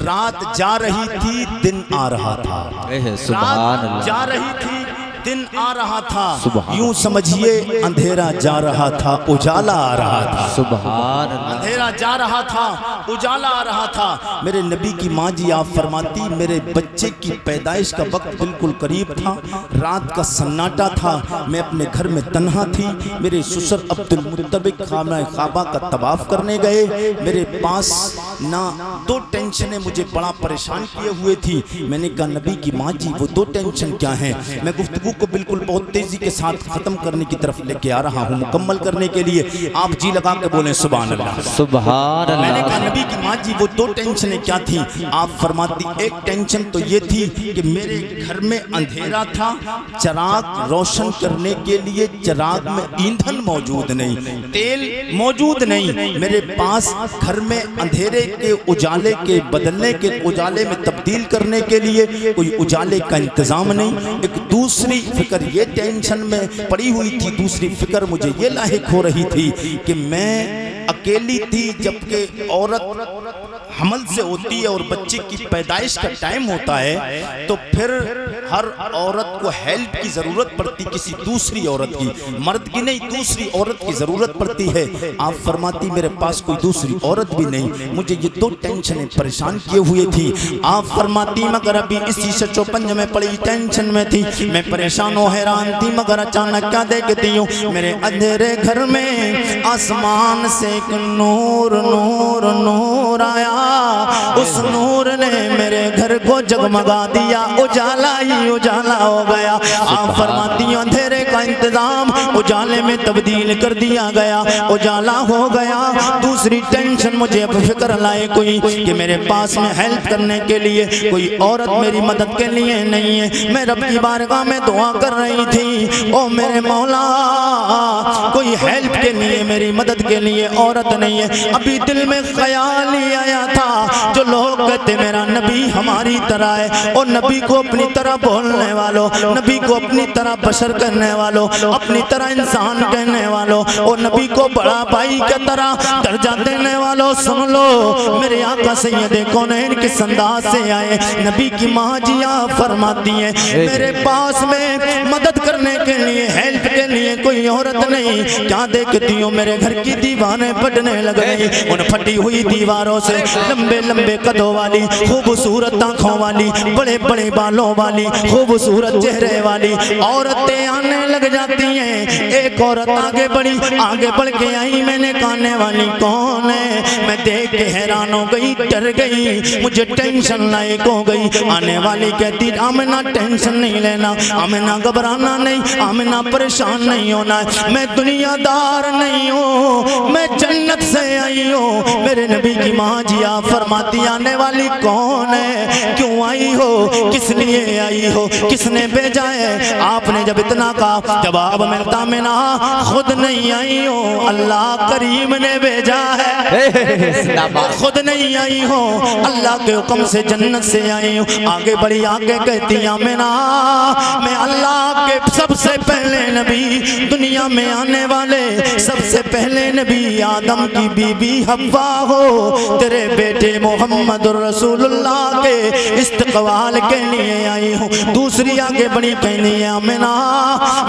रात जा रही थी, दिन आ रहा था। रात जा रही थी, दिन आ रहा था। यूं समझिए अंधेरा जा रहा था, उजाला आ रहा था। सुभान अल्लाह। अंधेरा जा रहा था, उजाला आ रहा था। मेरे नबी की माँ जी आप फरमाती मेरे बच्चे की पैदाइश का वक्त बिल्कुल करीब था, रात का सन्नाटा था, मैं अपने घर में तन्हा थी। मेरे ससुर अब्दुल मुत्तलिब खाना काबा का तवाफ करने गए। मेरे पास ना दो टेंशनें मुझे बड़ा परेशान किए हुए थी। मैंने कहा नबी की माँ जी वो दो टेंशन क्या हैं? मैं गुफ्तगू को बिल्कुल बहुत तेजी के साथ खत्म करने की तरफ लेके आ रहा हूँ, मुकम्मल करने के लिए। आप जी लगा के बोले सुभान अल्लाह, सुभान अल्लाह। मैंने कहा नबी की माँ जी वो दो टेंशनें क्या थी? आप फरमाती एक टेंशन तो ये थी कि मेरे घर में अंधेरा था, चिराग रोशन करने के लिए चिराग में ईंधन मौजूद नहीं, तेल मौजूद नहीं। मेरे पास घर में अंधेरे के उजाले के बदलने के उजाले में तब्दील करने के लिए कोई उजाले का इंतजाम नहीं। एक दूसरी फिक्र ये टेंशन में पड़ी हुई थी, दूसरी फिक्र मुझे ये लाहिक हो रही थी कि मैं अकेली थी, जबकि औरत हमल से होती है और बच्चे की पैदाइश का टाइम होता है, तो फिर हर औरत को हेल्प की जरूरत पड़ती, किसी दूसरी औरत की, मर्द की नहीं, दूसरी औरत की जरूरत पड़ती है। आप फरमाती मेरे पास कोई दूसरी औरत भी नहीं, मुझे ये दो टेंशनें परेशान किए हुए थी। आप फरमाती मगर अभी इसी शचोपंज में पड़ी टेंशन में थी, मैं परेशान हो हैरान थी, मगर अचानक क्या देखती हूँ मेरे अंधेरे घर में आसमान से एक नूर नूर नूर आया। उस नूर ने मेरे घर को जगमगा दिया, उजाला ही उजाला हो गया। आप फरमाती हैं अंधेरे का इंतजाम उजाले में तब्दील कर दिया गया, उजाला हो गया। दूसरी टेंशन मुझे अब फिक्र लाए कोई कि मेरे पास में हेल्प करने के लिए कोई औरत मेरी मदद के लिए नहीं है। मैं रब की बारगाह में दुआ कर रही थी, ओ मेरे मौला कोई हेल्प के लिए मेरी मदद के लिए औरत नहीं है। अभी दिल में ख्याल ही आया था जो लोग कहते मेरा नबी हमारी तरह है, और नबी को अपनी तरह बोलने वालों, नबी को अपनी तरह बशर करने वालों, अपनी तरह इंसान कहने वालों, और नबी को बड़ा भाई की तरह दर्जा देने वालों, सुन लो मेरे आका सैयदे कौनैन किस अंदाज से आए। नबी की माँ जी आप फरमाती है मेरे पास में मदद करने के लिए हेल्प के लिए कोई औरत नहीं। क्या देखती हूँ मेरे घर की दीवारें फटने लग गई, उन फटी हुई दीवारों से लंबे लंबे कदों वाली, खूबसूरत आँखों वाली, बड़े बड़े बालों वाली, खूबसूरत चेहरे वाली औरतें आने लग जाती हैं। एक औरत आगे बढ़ी, आगे बढ़ के आई, मैंने कहने वाली कौन है? मैं देख के हैरान हो गई, डर गई, मुझे टेंशन लायक हो गई। आने वाली कहती आमिना टेंशन नहीं लेना, आमिना घबराना नहीं, आमिना परेशान नहीं होना, मैं दुनियादार नहीं हूँ, मैं जन्नत से आई हूँ। मेरे नबी की माँ जी आप फरमाती आने वाली कौन है, क्यों आई हो, किस लिए आई हो, किसने भेजा है? आपने जब इतना कहा जवाब मिलता मैं ना खुद नहीं आई हो, अल्लाह करीम ने भेजा है। खुद नहीं आई हो, अल्लाह के हुक्म से जन्नत से आई हूँ। आगे बढ़ी, आगे कहती मैं अल्लाह के सबसे पहले नबी, दुनिया में आने वाले सबसे पहले नबी आदम की बीबी हव्वा हो, तेरे बेटे मोहम्मद रसूलुल्लाह के इस्तकबाल के लिए आई हूँ। दूसरी आगे बड़ी कहनी है आमिना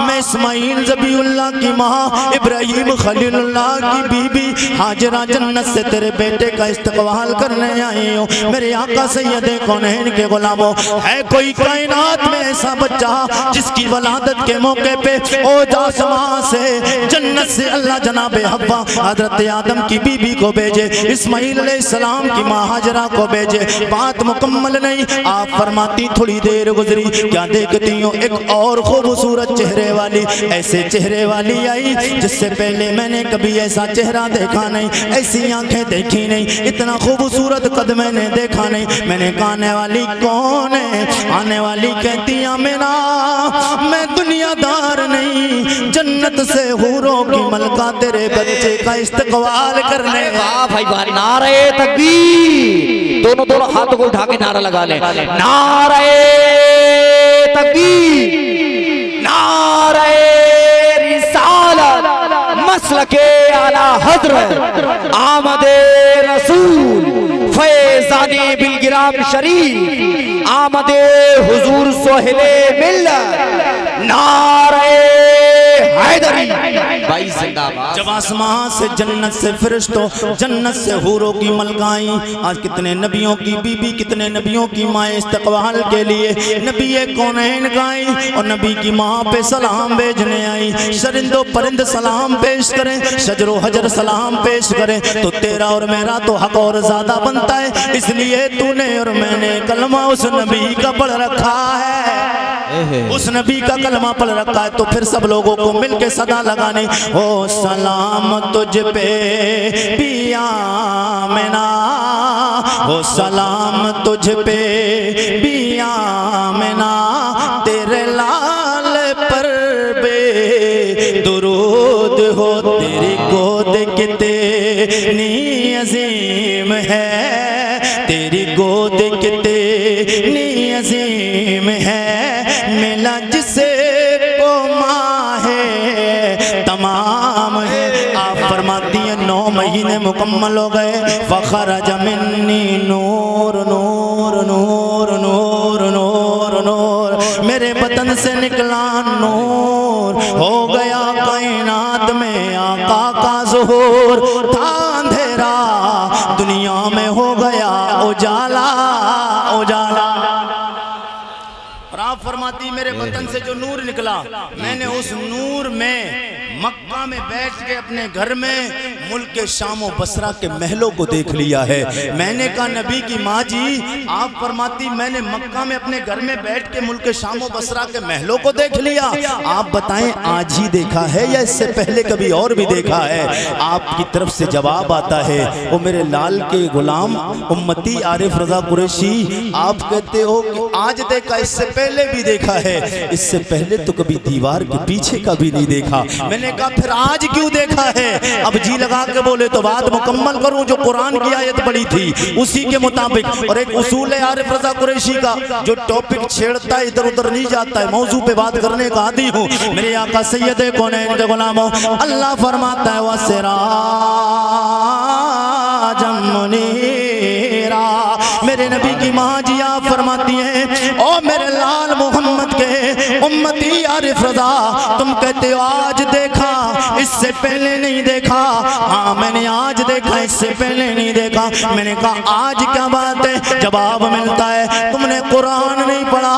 मैं इस्माइल ज़बीउल्लाह की माँ, इब्राहिम खलीलुल्लाह की बीबी हाजरा जन्नत से तेरे बेटे का इस्तकबाल करने आई हूँ। मेरे आका सैयदे कौनैन के गुलामों, है कोई कायनात में ऐसा बच्चा जिसकी वलादत के मौके पे आसमां से जन्नत से अल्लाह जनाबे हव्वा हजरत आदम की बीबी को भेजे, इस्माइल अलैहिस्सलाम की माँ हाजरा को भेजे। बात मुकम्मल नहीं, आप फरमाती थोड़ी देर गुजरी, क्या देखती हूँ एक और खूबसूरत चेहरे वाली, ऐसे चेहरे वाली आई जिससे पहले मैंने कभी ऐसा चेहरा देखा नहीं, ऐसी आंखें देखी नहीं, इतना खूबसूरत कद मैंने देखा नहीं। मैंने कहने वाली कौन है? आने वाली कहती आमिना मैं दुनियादार नहीं, जन्नत से हूरों की मलका तेरे बच्चे का इस्तकबाल करने। वाह भाई वाह, नारे तकबीर, दोनों हाथों को उठा के नारा लगा ले, नारे तकबीर, नारे रिसालत, मसलके आला हज़रत आमदे रसूल फैज़ाने बिलगिराम शरीफ आमदे हुजूर सोहेले मिल्लत, नारे हैदरी भाई जिंदाबाद। जब आसमां से जन्नत से फरिश्तों, जन्नत से हूरों की मलकाई, आज कितने नबियों की बीबी, कितने नबियों की माँ इस्तकबाल के लिए नबी कौनैन गाई और नबी की माँ पे सलाम भेजने आई। शरिंदो परिंद सलाम पेश करें, शजरो हजर सलाम पेश करें, तो तेरा और मेरा तो हक और ज्यादा बनता है। इसलिए तूने और मैंने कलमा उस नबी का पढ़ रखा है, उस नबी का कलमा पढ़ रखा है। तो फिर सब लोगों को मिलके सदा लगाने, हो सलाम तुझ पे पिया मेना, हो सलाम तुझ पे पिया मेना, तेरे लाल पर बे दुरूद हो, तेरी गोद कितनी अजीम है, तेरी गोद कितनी अजीम है, मिला जिसे को माहे तमाम है। आप फरमाती हैं 9 महीने मुकम्मल हो गए, फ़खरज मिन्नी नूर नूर नूर नूर नूर नूर, मेरे बदन से निकला नूर, हो गया कायनात में आका का ज़ुहूर, था अंधेरा दुनिया में हो गया उजाला उजाला। और आप फरमाती मेरे बदन से जो नूर निकला, मैंने उस नूर में मक्का में बैठ के अपने घर में मुल्क शाम और बसरा के महलों को देख लिया है। मैंने कहा नबी की माँ जी, आप फरमाती मैंने मक्का में अपने घर में बैठ के मुल्क शाम और बसरा के महलों को देख लिया। आप बताएं आज ही देखा है या इससे पहले कभी और भी देखा है? आपकी तरफ से जवाब आता है, वो मेरे लाल के गुलाम उम्मती आरिफ रजा कुरैशी, आप कहते हो कि आज देखा, इससे पहले भी देखा है, इससे पहले तो कभी दीवार के पीछे का भी नहीं देखा। मैंने कहा फिर आज क्यों देखा है? अब जी लगा के बोले तो बात मुकम्मल करूं, जो कुरान की आयत पढ़ी थी उसी के मुताबिक। और एक उसूल है आरिफ रजा कुरैशी का, जो टॉपिक छेड़ता है इधर उधर नहीं जाता है, मौजू पे बात करने का आदी हूँ। मेरे आका सैयदे कौनैन के गुलामों, अल्लाह फरमाता है वसिराजम मुनीरा, मेरे नबी की माँ जी आप फरमाती हैं, ओ मेरे लाल मोहम्मद के उम्मती आरिफ रज़ा, तुम कहते हो आज देखा, इससे पहले नहीं देखा। हाँ मैंने आज देखा, इससे पहले नहीं देखा। मैंने कहा आज क्या बात है? जवाब मिलता है तुमने कुरान नहीं पढ़ा।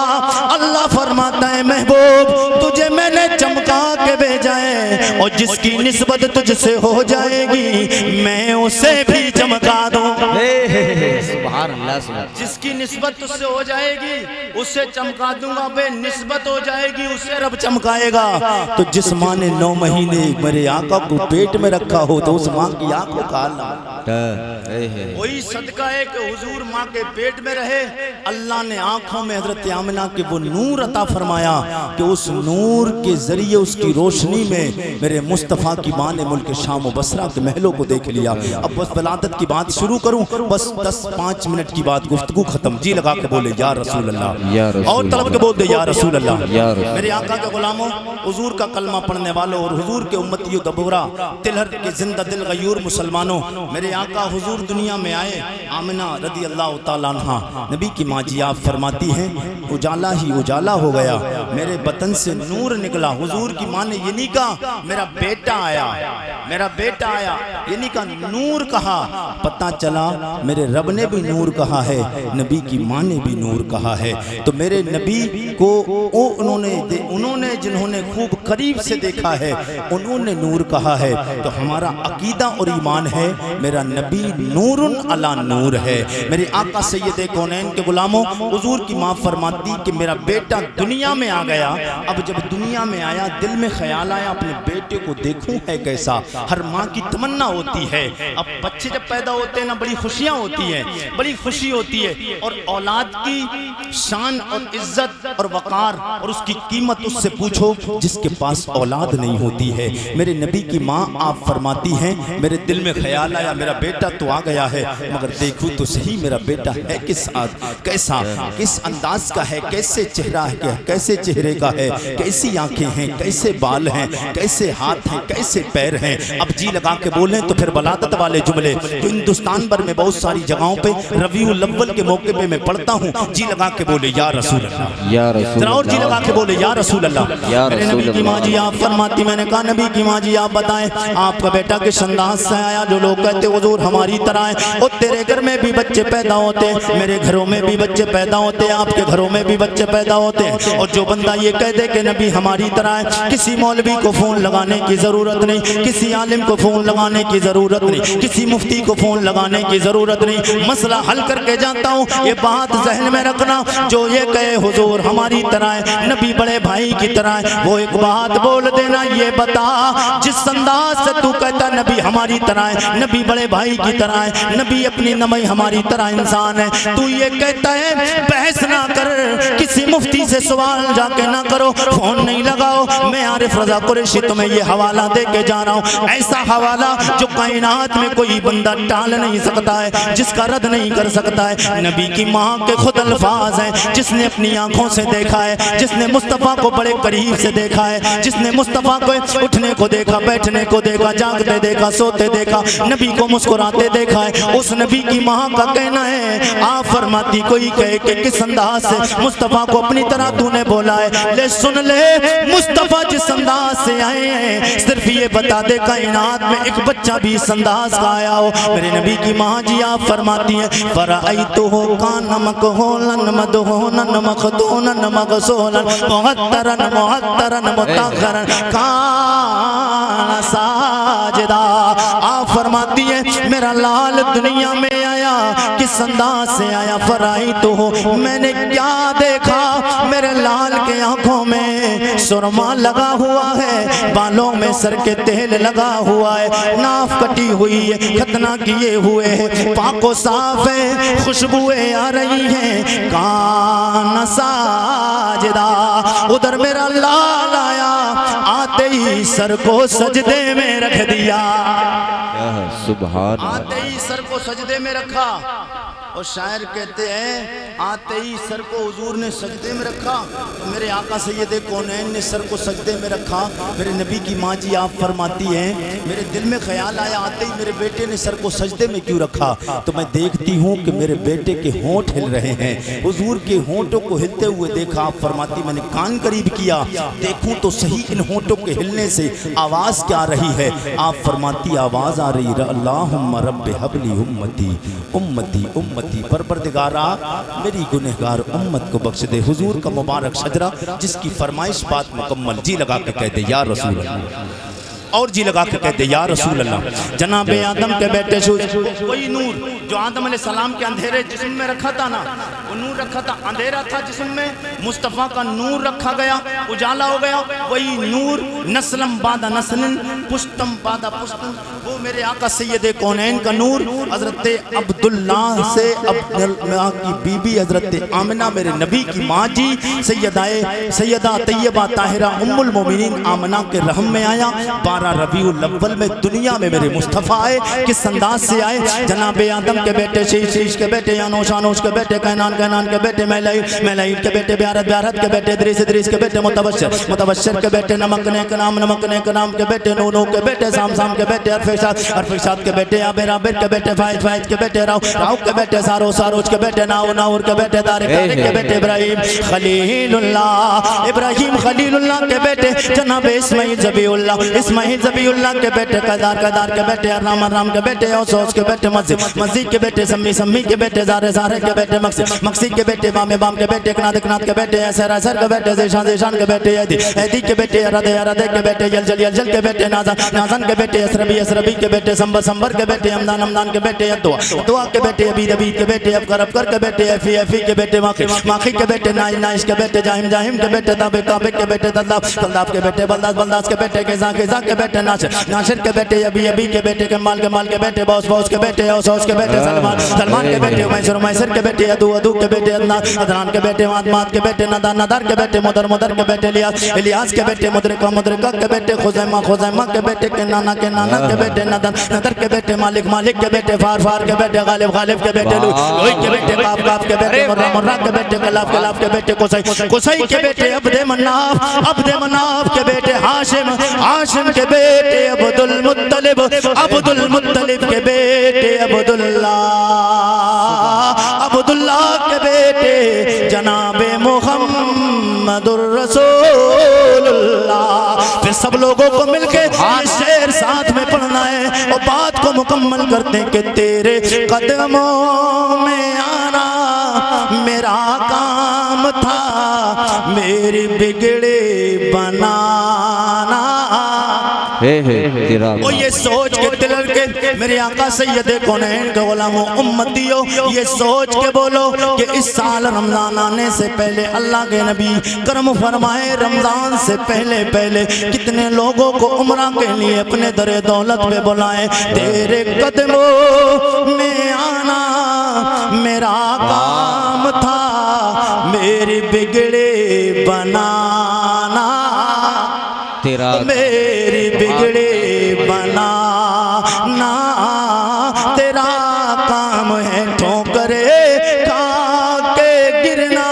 अल्लाह फरमाता है महबूब तुझे मैंने चमका के भेजा है, और जिसकी निस्बत तुझसे हो जाएगी मैं उसे भी चमका दूं। सुभान अल्लाह, जिसकी निस्बत तुझसे हो जाएगी उससे चमका दूंगा। बे निस्बत हो जाएगी उससे रब चमकाएगा। तो जिस माँ ने 9 महीने मेरे आका को पेट में रखा हो तो उस माँ की आंखों का वही सदका है कि हुजूर माँ के पेट में रहे। अल्लाह ने आंखों में हजरत आमिना के वो नूर अता फरमाया कि उस नूर के जरिए उसकी रोशनी में मेरे मुस्तफ़ा की माँ ने मुल्क शाम व बसरा के महलों को देख लिया। अब बस वलादत की बात शुरू करूं, बस 10-5 मिनट की बात, गुफ्तगू खत्म। जी लगा के बोले या रसूल अल्लाह, और तलब के बोल दे या रसूल अल्लाह। मेरे आका के गुलामों, हुजूर का कलमा पढ़ने वालों और हुजूर के उम्मतियों दबोरा तिलहर के जिंदा दिल गयूर मुसलमानों, मेरे आका हुजूर दुनिया में आए। आमिना रदी अल्लाह तआला अन्हा नबी की माँ जी आप फरमाती हैं उजाला ही उजाला हो गया, मेरे बतन से नूर निकला। हुजूर की माँ ने ये नहीं कहा मेरा बेटा आया, मेरा बेटा आया, ये नहीं कहा, नूर कहा। पता चला मेरे रब ने भी नूर कहा है, नबी की माँ ने भी नूर कहा है। तो मेरे नबी को उन्होंने जिन्होंने खूब करीब से देखा है उन्होंने नूर कहा है। तो हमारा अकीदा और ईमान है मेरा नबी नूरुन अला नूर है। मेरे आका सैयद कौनैन के गुलामों, हुजूर की माँ फरमाती कि मेरा बेटा दुनिया में आ गया। अब जब दुनिया में आया दिल में ख्याल आया अपने बेटे को देखूं है कैसा। हर माँ की तमन्ना होती है। अब बच्चे जब पैदा होते हैं ना बड़ी खुशियाँ होती हैं, बड़ी खुशी होती है। और औलाद की शान और इज्जत और वकार और उसकी कीमत उससे पूछो जिसके पास औलाद नहीं होती है। मेरे नबी की माँ आप फरमाती हैं मेरे दिल में ख्याल आया मेरा बेटा तो आ गया है, मगर देखूं तो सही मेरा बेटा है किस कैसा, किस अंदाज का है, कैसे चेहरा है, कैसे चेहरे का है, कैसी आंखें हैं, कैसे बाल हैं, कैसे हाथ हैं, कैसे पैर हैं। अब जी लगा के बोलें तो फिर वलादत वाले जुमले तो हिंदुस्तान भर में बहुत सारी जगहों पे रबीउल अव्वल के मौके पे मैं पढ़ता हूँ। जी लगा के बोले या रसूल अल्लाह, या रसूल, और जी लगा के बोले या रसूल अल्लाह। मेरे नबी की माँ जी आप फरमाती, मैंने कहा नबी की माँ जी आप बताएं आपका बेटा किस अंदाज से आया। जो लोग कहते हुजूर हमारी तरह है, और तेरे घर में भी बच्चे पैदा होते, मेरे घरों में भी बच्चे पैदा होते, आपके घरों में भी बच्चे पैदा होते हैं। और जो बंदा ये कह दे कि नबी हमारी तरह है, किसी मौलवी को फोन लगाने की जरूरत नहीं, किसी आलिम को फोन लगाने की जरूरत नहीं, किसी मुफ्ती को फोन लगाने की जरूरत नहीं। मसला हल करके जाता हूँ, ये बात जहन में रखना। जो ये कहे हुजूर हमारी तरह है, नबी बड़े भाई की तरह है, वो एक बात बोल देना, ये बता जिस अंदाज से तू कहता नबी हमारी तरह है, नबी बड़े भाई की तरह है, नबी अपनी नमई हमारी तरह इंसान है, तू ये कहता है बहस ना कर, किसी मुफ्ती से सवाल जाके ना करो, फोन नहीं लगाओ। मैं आरिफ रज़ा कुरैशी तुम्हें ये हवाला दे के जा रहा हूँ, ऐसा हवाला जो कायनात में कोई बंदा टाल नहीं सकता है, जिसका रद्द नहीं कर सकता है। नबी की माँ के खुद अल्फाज हैं, जिसने अपनी आंखों से देखा है, जिसने मुस्तफ़ा को बड़े करीब से देखा है, जिसने मुस्तफ़ा को उठने को देखा, बैठने को देखा, जागते देखा, सोते देखा, नबी को मुस्कुराते देखा है, उस नबी की माँ का कहना है। आप फरमाती कोई कहे कि किस अंदाज से मुस्तफ़ा को अपनी तरह तूने बोला है, ले सुन ले मुस्तफ़ा जिस अंदाज से आए हैं, सिर्फ ये बता दे कायनात में एक बच्चा भी इस अंदाज का आया हो। मेरे नबी की माँ जी आप फरमाती हैं फराअयतुहु कान मकहूलन मदहूनन मखदूनन मगसूलन मुअत्तरन मुअत्तरन मुतहहरन कान साजिदा। आप फरमाती हैं मेरा लाल दुनिया में आया किस अंदाज से आया। फराअयतुहु मैंने क्या देखा, मेरे लाल के आंखों में सुरमा लगा हुआ है, बालों में सर के तेल लगा हुआ है, नाफ कटी हुई है, खतना किए हुए है, पाको साफ है, खुशबुएं आ रही हैं, कान साजिदा। उधर मेरा लाल आया, आते ही सर को सजदे में रख दिया, सुभान, आते ही सर को सजदे में रखा। और शायर कहते हैं आते ही सर को हुजूर ने सजदे में रखा, तो मेरे आका सैयद कौनैन ने सर को सजदे में रखा। मेरे नबी की माँ जी आप फरमाती हैं मेरे दिल में ख्याल आया आते ही मेरे बेटे ने सर को सजदे में क्यों रखा, तो मैं देखती हूँ कि मेरे बेटे के होंठ हिल रहे हैं। हुजूर के होंठों को हिलते हुए देखा। आप फरमाती मैंने कान करीब किया, देखूं तो सही इन होंठों के हिलने से आवाज़ क्या आ रही है। आप फरमाती आवाज़ आ रही अल्लाहुम्मा रब्बि हबली उम्मती उम्मती उम्मती, परवरदिगारा मेरी गुनहगार उम्मत को बख्श दे। हुजूर का मुबारक शजरा जिसकी फरमाइश बात मुकम्मल, जी लगा के कहते या रसूल अल्लाह, और जी लगा के कहते या रसूल अल्लाह। जनाबे आदम के बेटे वही नूर जो आदम अलैहिस्सलाम के अंधेरे जिस्म में रखा था ना, वो नूर रखा था, अंधेरा था जिस्म में, मुस्तफ़ा का नूर रखा गया, उजाला हो गया। वही नूर नस्लम बादा नस्लन पुश्तम बादा पुश्तम, वो मेरे आका सैयद कौनैन का नूर हज़रत अब्दुल्ला से अब्दुल्ला की बीबी हज़रत आमिना मेरे नबी की माँ जी सैयदा तैयबा ताहिरा उम्मुल मोमिनीन आमिना के रहम में आया। 12 रबीउल अव्वल में दुनिया में मेरे मुस्तफ़ा आए, किस अंदाज से आए। जनाबे आदम के बेटे शीश के बेटे अनोश के बेटे कैनान के बेटे मैलाइल के बेटे ब्यारत के बेटे इद्रीस के बेटे मुतबश्शिर के बेटे नमक के नाम के बेटे नूनू के बेटे साम के बेटे अरफिशाद के बेटे आबिर के बेटे फाइज के बेटे राव के बेटे सारोज के बेटे नाउर के बेटे तारिक के बेटे इब्राहिम खलीलुल्लाह के बेटे जनाब इस्माइल ज़बीउल्लाह के बेटे कदार के बेटे राम के बेटे औसौस के बेटे मस्जिद के बेटे सम्मी के बेटे ज़ारे के बेटे मक्सी के बेटे बाम के बेटे कनाद के बेटे सर के बेटे ज़ेशान के बेटे ऐदी के बेटे अरदे के बेटे यलजल के बेटे नाज़न के बेटे असरबी के बेटे संबर के बेटे हमदान के बेटे दुआ के बेटे अबीद के बेटे अबकर के बेटे एफी के बेटे माखी के बेटे नाइश के बेटे जाहिम के बेटे ताबे के बेटे तल्लाफ के बेटे बलदास के बेटे केज़ा के बेटे नासिर के बेटे अबी के बेटे कमाल के बेटे बॉस के बेटे औसौस के बेटे सलमान के बेटे मैसर के बेटे अदू के बेटे अदनान के बेटे मात के बेटे नदार के बेटे मुदर के बेटे इलियास के बेटे मुद्रिका के बेटे खुजैमा के बेटे के नाना के बेटे नदर के बेटे मालिक के बेटे फार के बेटे गालिब के बेटे लोई के बेटे काफ के बेटे मुर्रा के बेटे कलाफ के बेटे कुसै के बेटे अब्दे मनाफ के बेटे हाशिम के बेटे अब्दुल मुत्तलिब के बेटे अब्दुल्लाह के बेटे जनाबे मुहम्मदुर रसूलुल्लाह। फिर सब लोगों को मिलके शेर साथ में पढ़ना है और बात को मुकम्मल करते कि तेरे कदमों में आना मेरा काम था, मेरी बिगड़े बनाना। वो ये सोच के तिलक के मेरे आका सैयद कौनैन के गुलामों उम्मतियों, ये सोच के बोलो कि इस साल रमजान आने से पहले अल्लाह के नबी करम फरमाए रमजान से पहले कितने लोगों को उम्रा के लिए अपने दरे दौलत पे बुलाए। तेरे कदमों में आना मेरा काम था, मेरी बिगड़े बनाना, मेरी बिगड़े बनाना तेरा काम है। ठोकरे खा के गिरना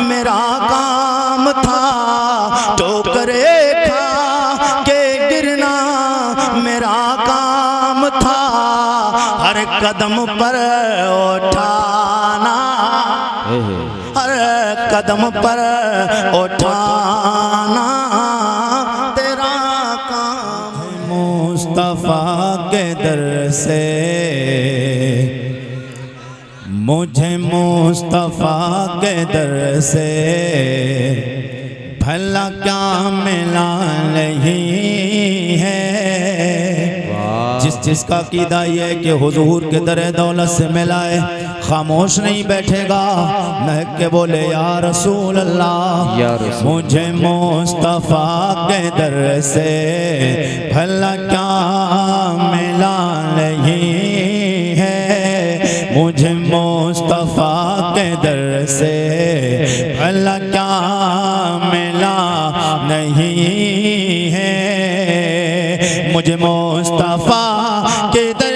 मेरा काम था, ठोकरे खा के गिरना मेरा काम था, हर कदम पर उठाना, हर कदम पर उठाना तेरा काम। मुस्तफ़ा के दर से मुझे मुस्तफ़ा के दर से भला क्या मिला नहीं है। जिसका कीदा ये है कि हुजूर के दर दौलत से मिलाए खामोश नहीं बैठेगा, महक के बोले या रसूल अल्लाह मुझे मुस्तफ़ा के दर से भला क्या मिला नहीं है, मुझे मुस्तफ़ा के दर से भला क्या मिला नहीं है, मुझे मुस्तफ़ा के दर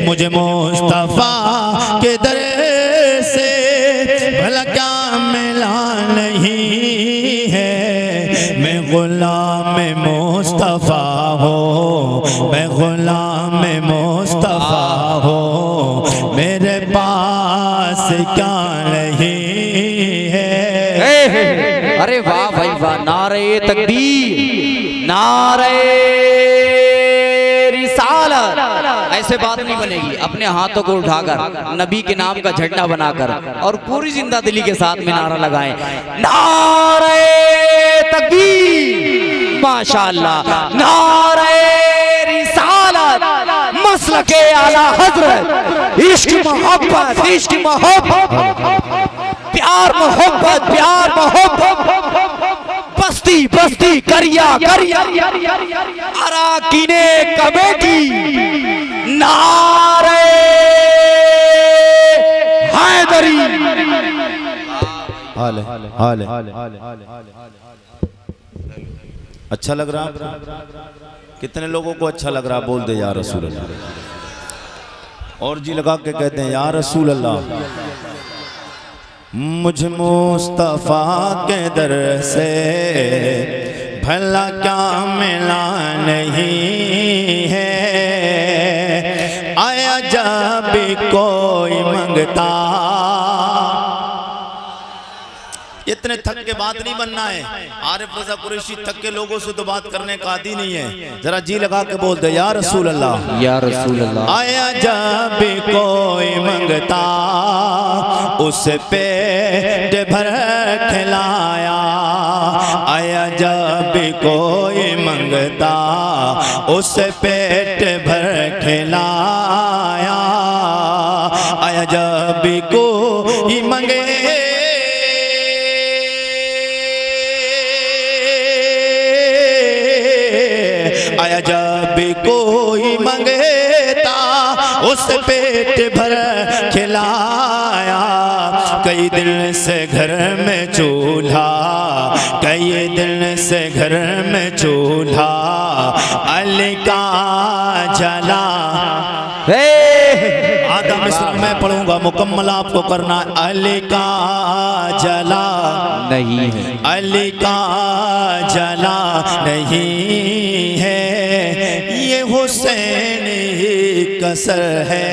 मुझे मुस्तफा के दर से भला क्या मिला नहीं है। मैं गुलाम मुस्तफा हूँ, मैं गुलाम मुस्तफा हूँ, मेरे पास क्या नहीं है। अरे वाह भाई वाह, नारे तकबीर, नारे रिसालत। ऐसे बात नहीं बनेगी। अपने हाथों को उठाकर नबी के नाम का झंडा बनाकर और पूरी जिंदा दिली के साथ में नारा लगाएं, नारे तकबीर, माशाअल्लाह, नारे रिसालत, मसलके आला हजरत, इश्क मोहब्बत, इश्क मोहब्बत, प्यार मोहब्बत, प्यार मोहब्बत, बस्ती बस्ती करिया करिया, अराकीने कमेटी, नारे हैदरी। हाल अच्छा लग रहा? कितने लोगों को अच्छा लग रहा? बोल दे या रसूल अल्लाह। और जी लगा के कहते हैं या रसूल अल्लाह। मुझ मुस्तफा के दर से भला क्या मिला नहीं है। आया जब कोई मंगता, इतने थक के बात नहीं बनना है। आरिफ रज़ा कुरैशी थक के लोगों से तो बात करने का आदी नहीं है। जरा जी लगा के बोल दे या रसूल अल्लाह, या रसूल अल्लाह। आया जब कोई मंगता, उस पेट भर खिलाया। आया जब कोई मंगता, उस पेट भर खिलाया। आया जब कोई मंगे, आया जब कोई मंगता, उस पेट भर खिलाया। कई दिन से घर में चूल्हा, कई दिन से घर में चूल्हा, अली का जला। आधा मिस्र मैं पढ़ूंगा, मुकम्मल आपको करना। अली का जला नहीं है, अली का जला नहीं है, ये हुसैन ही कसर है,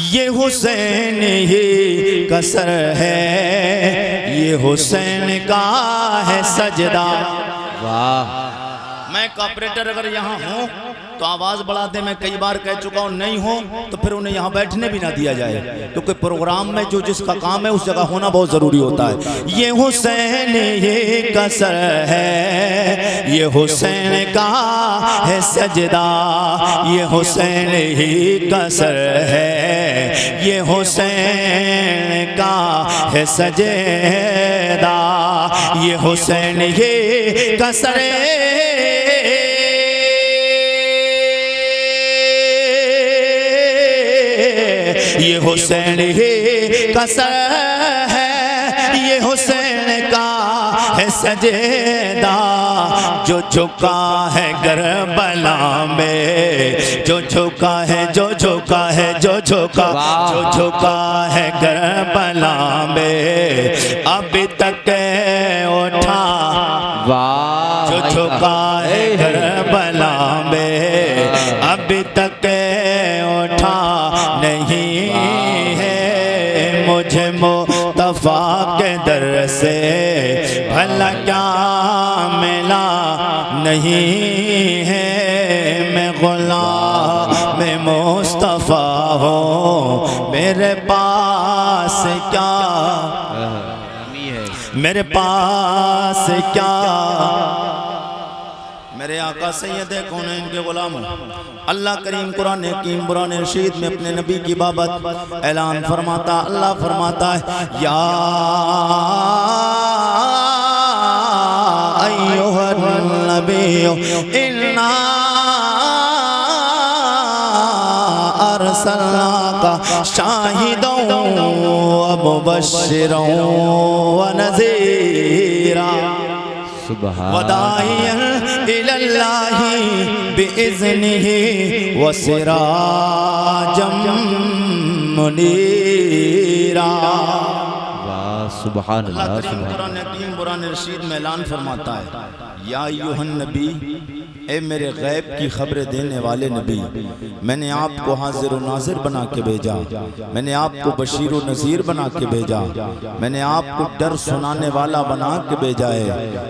ये हुसैन ही कसर है, ये हुसैन का है सजदा। वाह। मैं कॉपरेटर अगर यहाँ हूँ तो आवाज बढ़ा दे। मैं कई बार कह चुका हूँ, नहीं हो तो फिर उन्हें यहाँ बैठने भी ना दिया जाए, क्योंकि प्रोग्राम में जो जिसका काम है उस जगह होना बहुत जरूरी होता है। ये हुसैन ये कसर है, ये हुसैन का है सजदा, ये हुसैन ही कसर है, ये हुसैन का है सजदा, ये हुसैन ये कसर ये हुसैन ही कसर है, ये हुसैन का है सजदा। जो झुका है करबला में, जो झुका है, जो झुका है, जो झुका, जो झुका है करबला में, अभी तक उठा। जो झुका है करबला में, अभी तक उठा नहीं है। मुझे मुस्तफा के दर से भला क्या मिला नहीं है। मैं गुलाम में मुस्तफा हूँ, मेरे पास क्या, मेरे पास क्या। मेरे आका सैयद कौन है, इनके गुलाम। अल्लाह करीम कुरान हकीम कुरान रशीद में अपने नबी की बाबत ऐलान फरमाता, अल्लाह फरमाता है या अय्युहन नबी इन्ना अरसलनाका शाहिदन व मुबश्शिरन व नज़ीरा। सुभान वदाइयन इलल्लाहि बिइज़्निहि व सिराजम मुनीरा। सुभान अल्लाह अल्लाह करीम कुरान हकीम कुरान रशीद में ऐलान फरमाता है, या अय्युहन नबी, ए मेरे गैब की खबरें देने वाले नबी, मैंने आपको हाजिर व नाजिर बना के भेजा, मैंने आपको बशीर व नज़ीर बना के भेजा, मैंने आपको डर सुनाने वाला बना के भेजा है।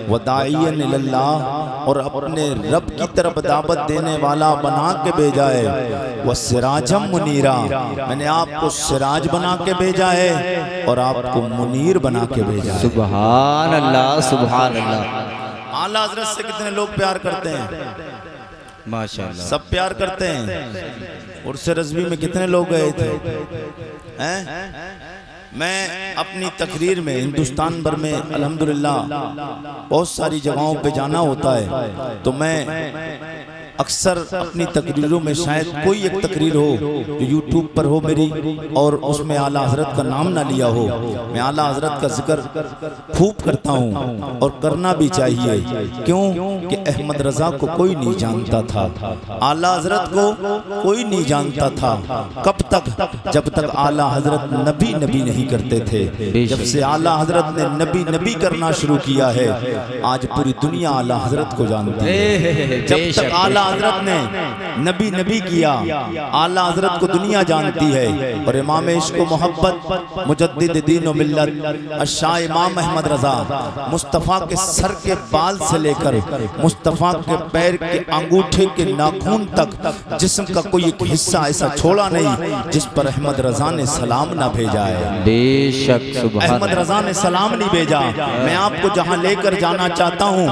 वदाइयन इलल्लाह, और अपने रब की तरफ दावत देने वाला बना के भेजा है। वह सिराजम मुनीरा, मैंने आपको सिराज बना के भेजा है और आपको मुनीर बना के भेजा है। सुभान अल्लाह सुभान अल्लाह। आला हजरत से कितने लोग प्यार करते हैं? माशाअल्लाह सब प्यार करते हैं। उर्स रज़वी में कितने लोग गए थे? हैं? मैं अपनी तकरीर में हिंदुस्तान भर में अल्हम्दुलिल्लाह बहुत सारी जगहों पे जाना होता है, तो मैं अक्सर अपनी तकरीरों में शायद कोई एक तकरीर हो जो यूट्यूब पर हो मेरी और उसमें आला हजरत का नाम ना लिया हो, मैं आला हजरत का जिक्र खूब करता हूँ और करना भी चाहिए। क्यों कि अहमद रजा को कोई नहीं जानता था, आला हजरत को कोई नहीं जानता था। कब तक? जब तक आला हजरत नबी नबी नहीं करते थे। जब से आला हजरत ने नबी नबी करना शुरू किया है, आज पूरी दुनिया आला हजरत को जानती है। जब तक आला हजरत ने नबी नबी किया, आला हजरत को दुनिया जानती है। और इमाम इश्क व मोहब्बत मुजद्दिद दीन व मिल्लत शाह इमाम अहमद रजा, मुस्तफ़ा के सर के बाल से लेकर मुस्तफ़ा के पैर के अंगूठे के नाखून तक जिस्म का कोई एक हिस्सा ऐसा छोड़ा नहीं जिस पर अहमद रजा ने सलाम ना भेजा है। बेशक सुभान अहमद रजा ने सलाम नहीं भेजा। मैं आपको जहां लेकर जाना चाहता हूँ,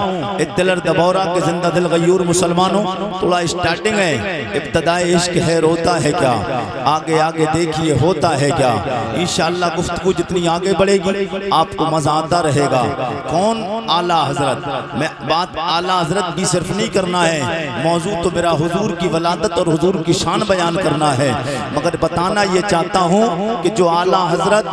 दिलर दबौरा के जिंदा दिल गयूर मुसलमानों, थोड़ा स्टार्टिंग है, इब्तदाए इश्क है, रोता है क्या, आगे आगे देखिए होता है क्या। इंशाअल्लाह गुफ्तगू जितनी आगे बढ़ेगी आपको मजा आता रहेगा। कौन? आला हजरत। मैं बात आला हजरत की सिर्फ नहीं करना है, मौजू तो मेरा हुजूर की वलादत और हुजूर की शान बयान करना है, मगर बताना ये चाहता हूँ कि जो आला हजरत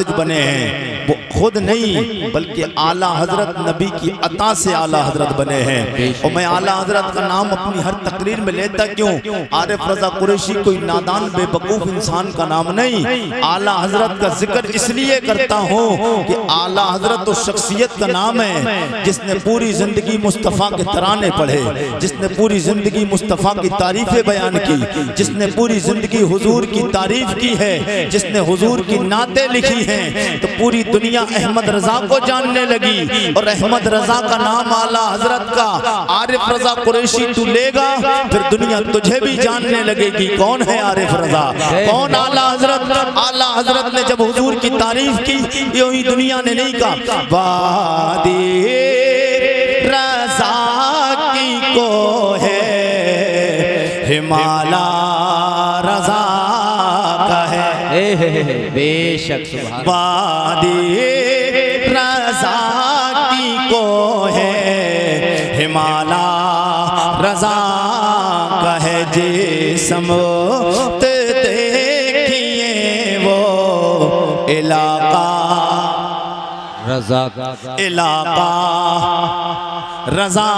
जो बने हैं वो खुद नहीं बल्कि आला हजरत नबी की अता से आला हजरत बने हैं। और मैं आला हजरत का नाम अपनी हर तकरीर में लेता क्यों? आरिफ रजा कुरैशी कोई नादान बेवकूफ इंसान का नाम नहीं, आला हजरत का जिक्र इसलिए करता हूँ कि आला हजरत तो शख्सियत का नाम है जिसने पूरी जिंदगी मुस्तफ़ा के तराने पढ़े, जिसने पूरी जिंदगी मुस्तफ़ा की तारीफें बयान की, जिसने पूरी जिंदगी हुजूर की तारीफ की है, जिसने हुजूर की नाते लिखी हैं, तो पूरी दुनिया अहमद रजा को जानने लगी। और अहमद रजा का नाम आला हजरत का आरिफ रजा कुरैशी तू लेगा फिर दुनिया तुझे भी जानने लगेगी। कौन है आरिफ रजा? कौन आला हजरत? आला हजरत ने जब हुजूर की तारीफ की, यूं ही दुनिया ने नहीं कहा वादी रजा की को है हिमाला रजा का है। बेशक सुभान वादी रजा की को है हिमाला रजा का है। जिस्म देखिए वो इलाका रजा इलाका रजा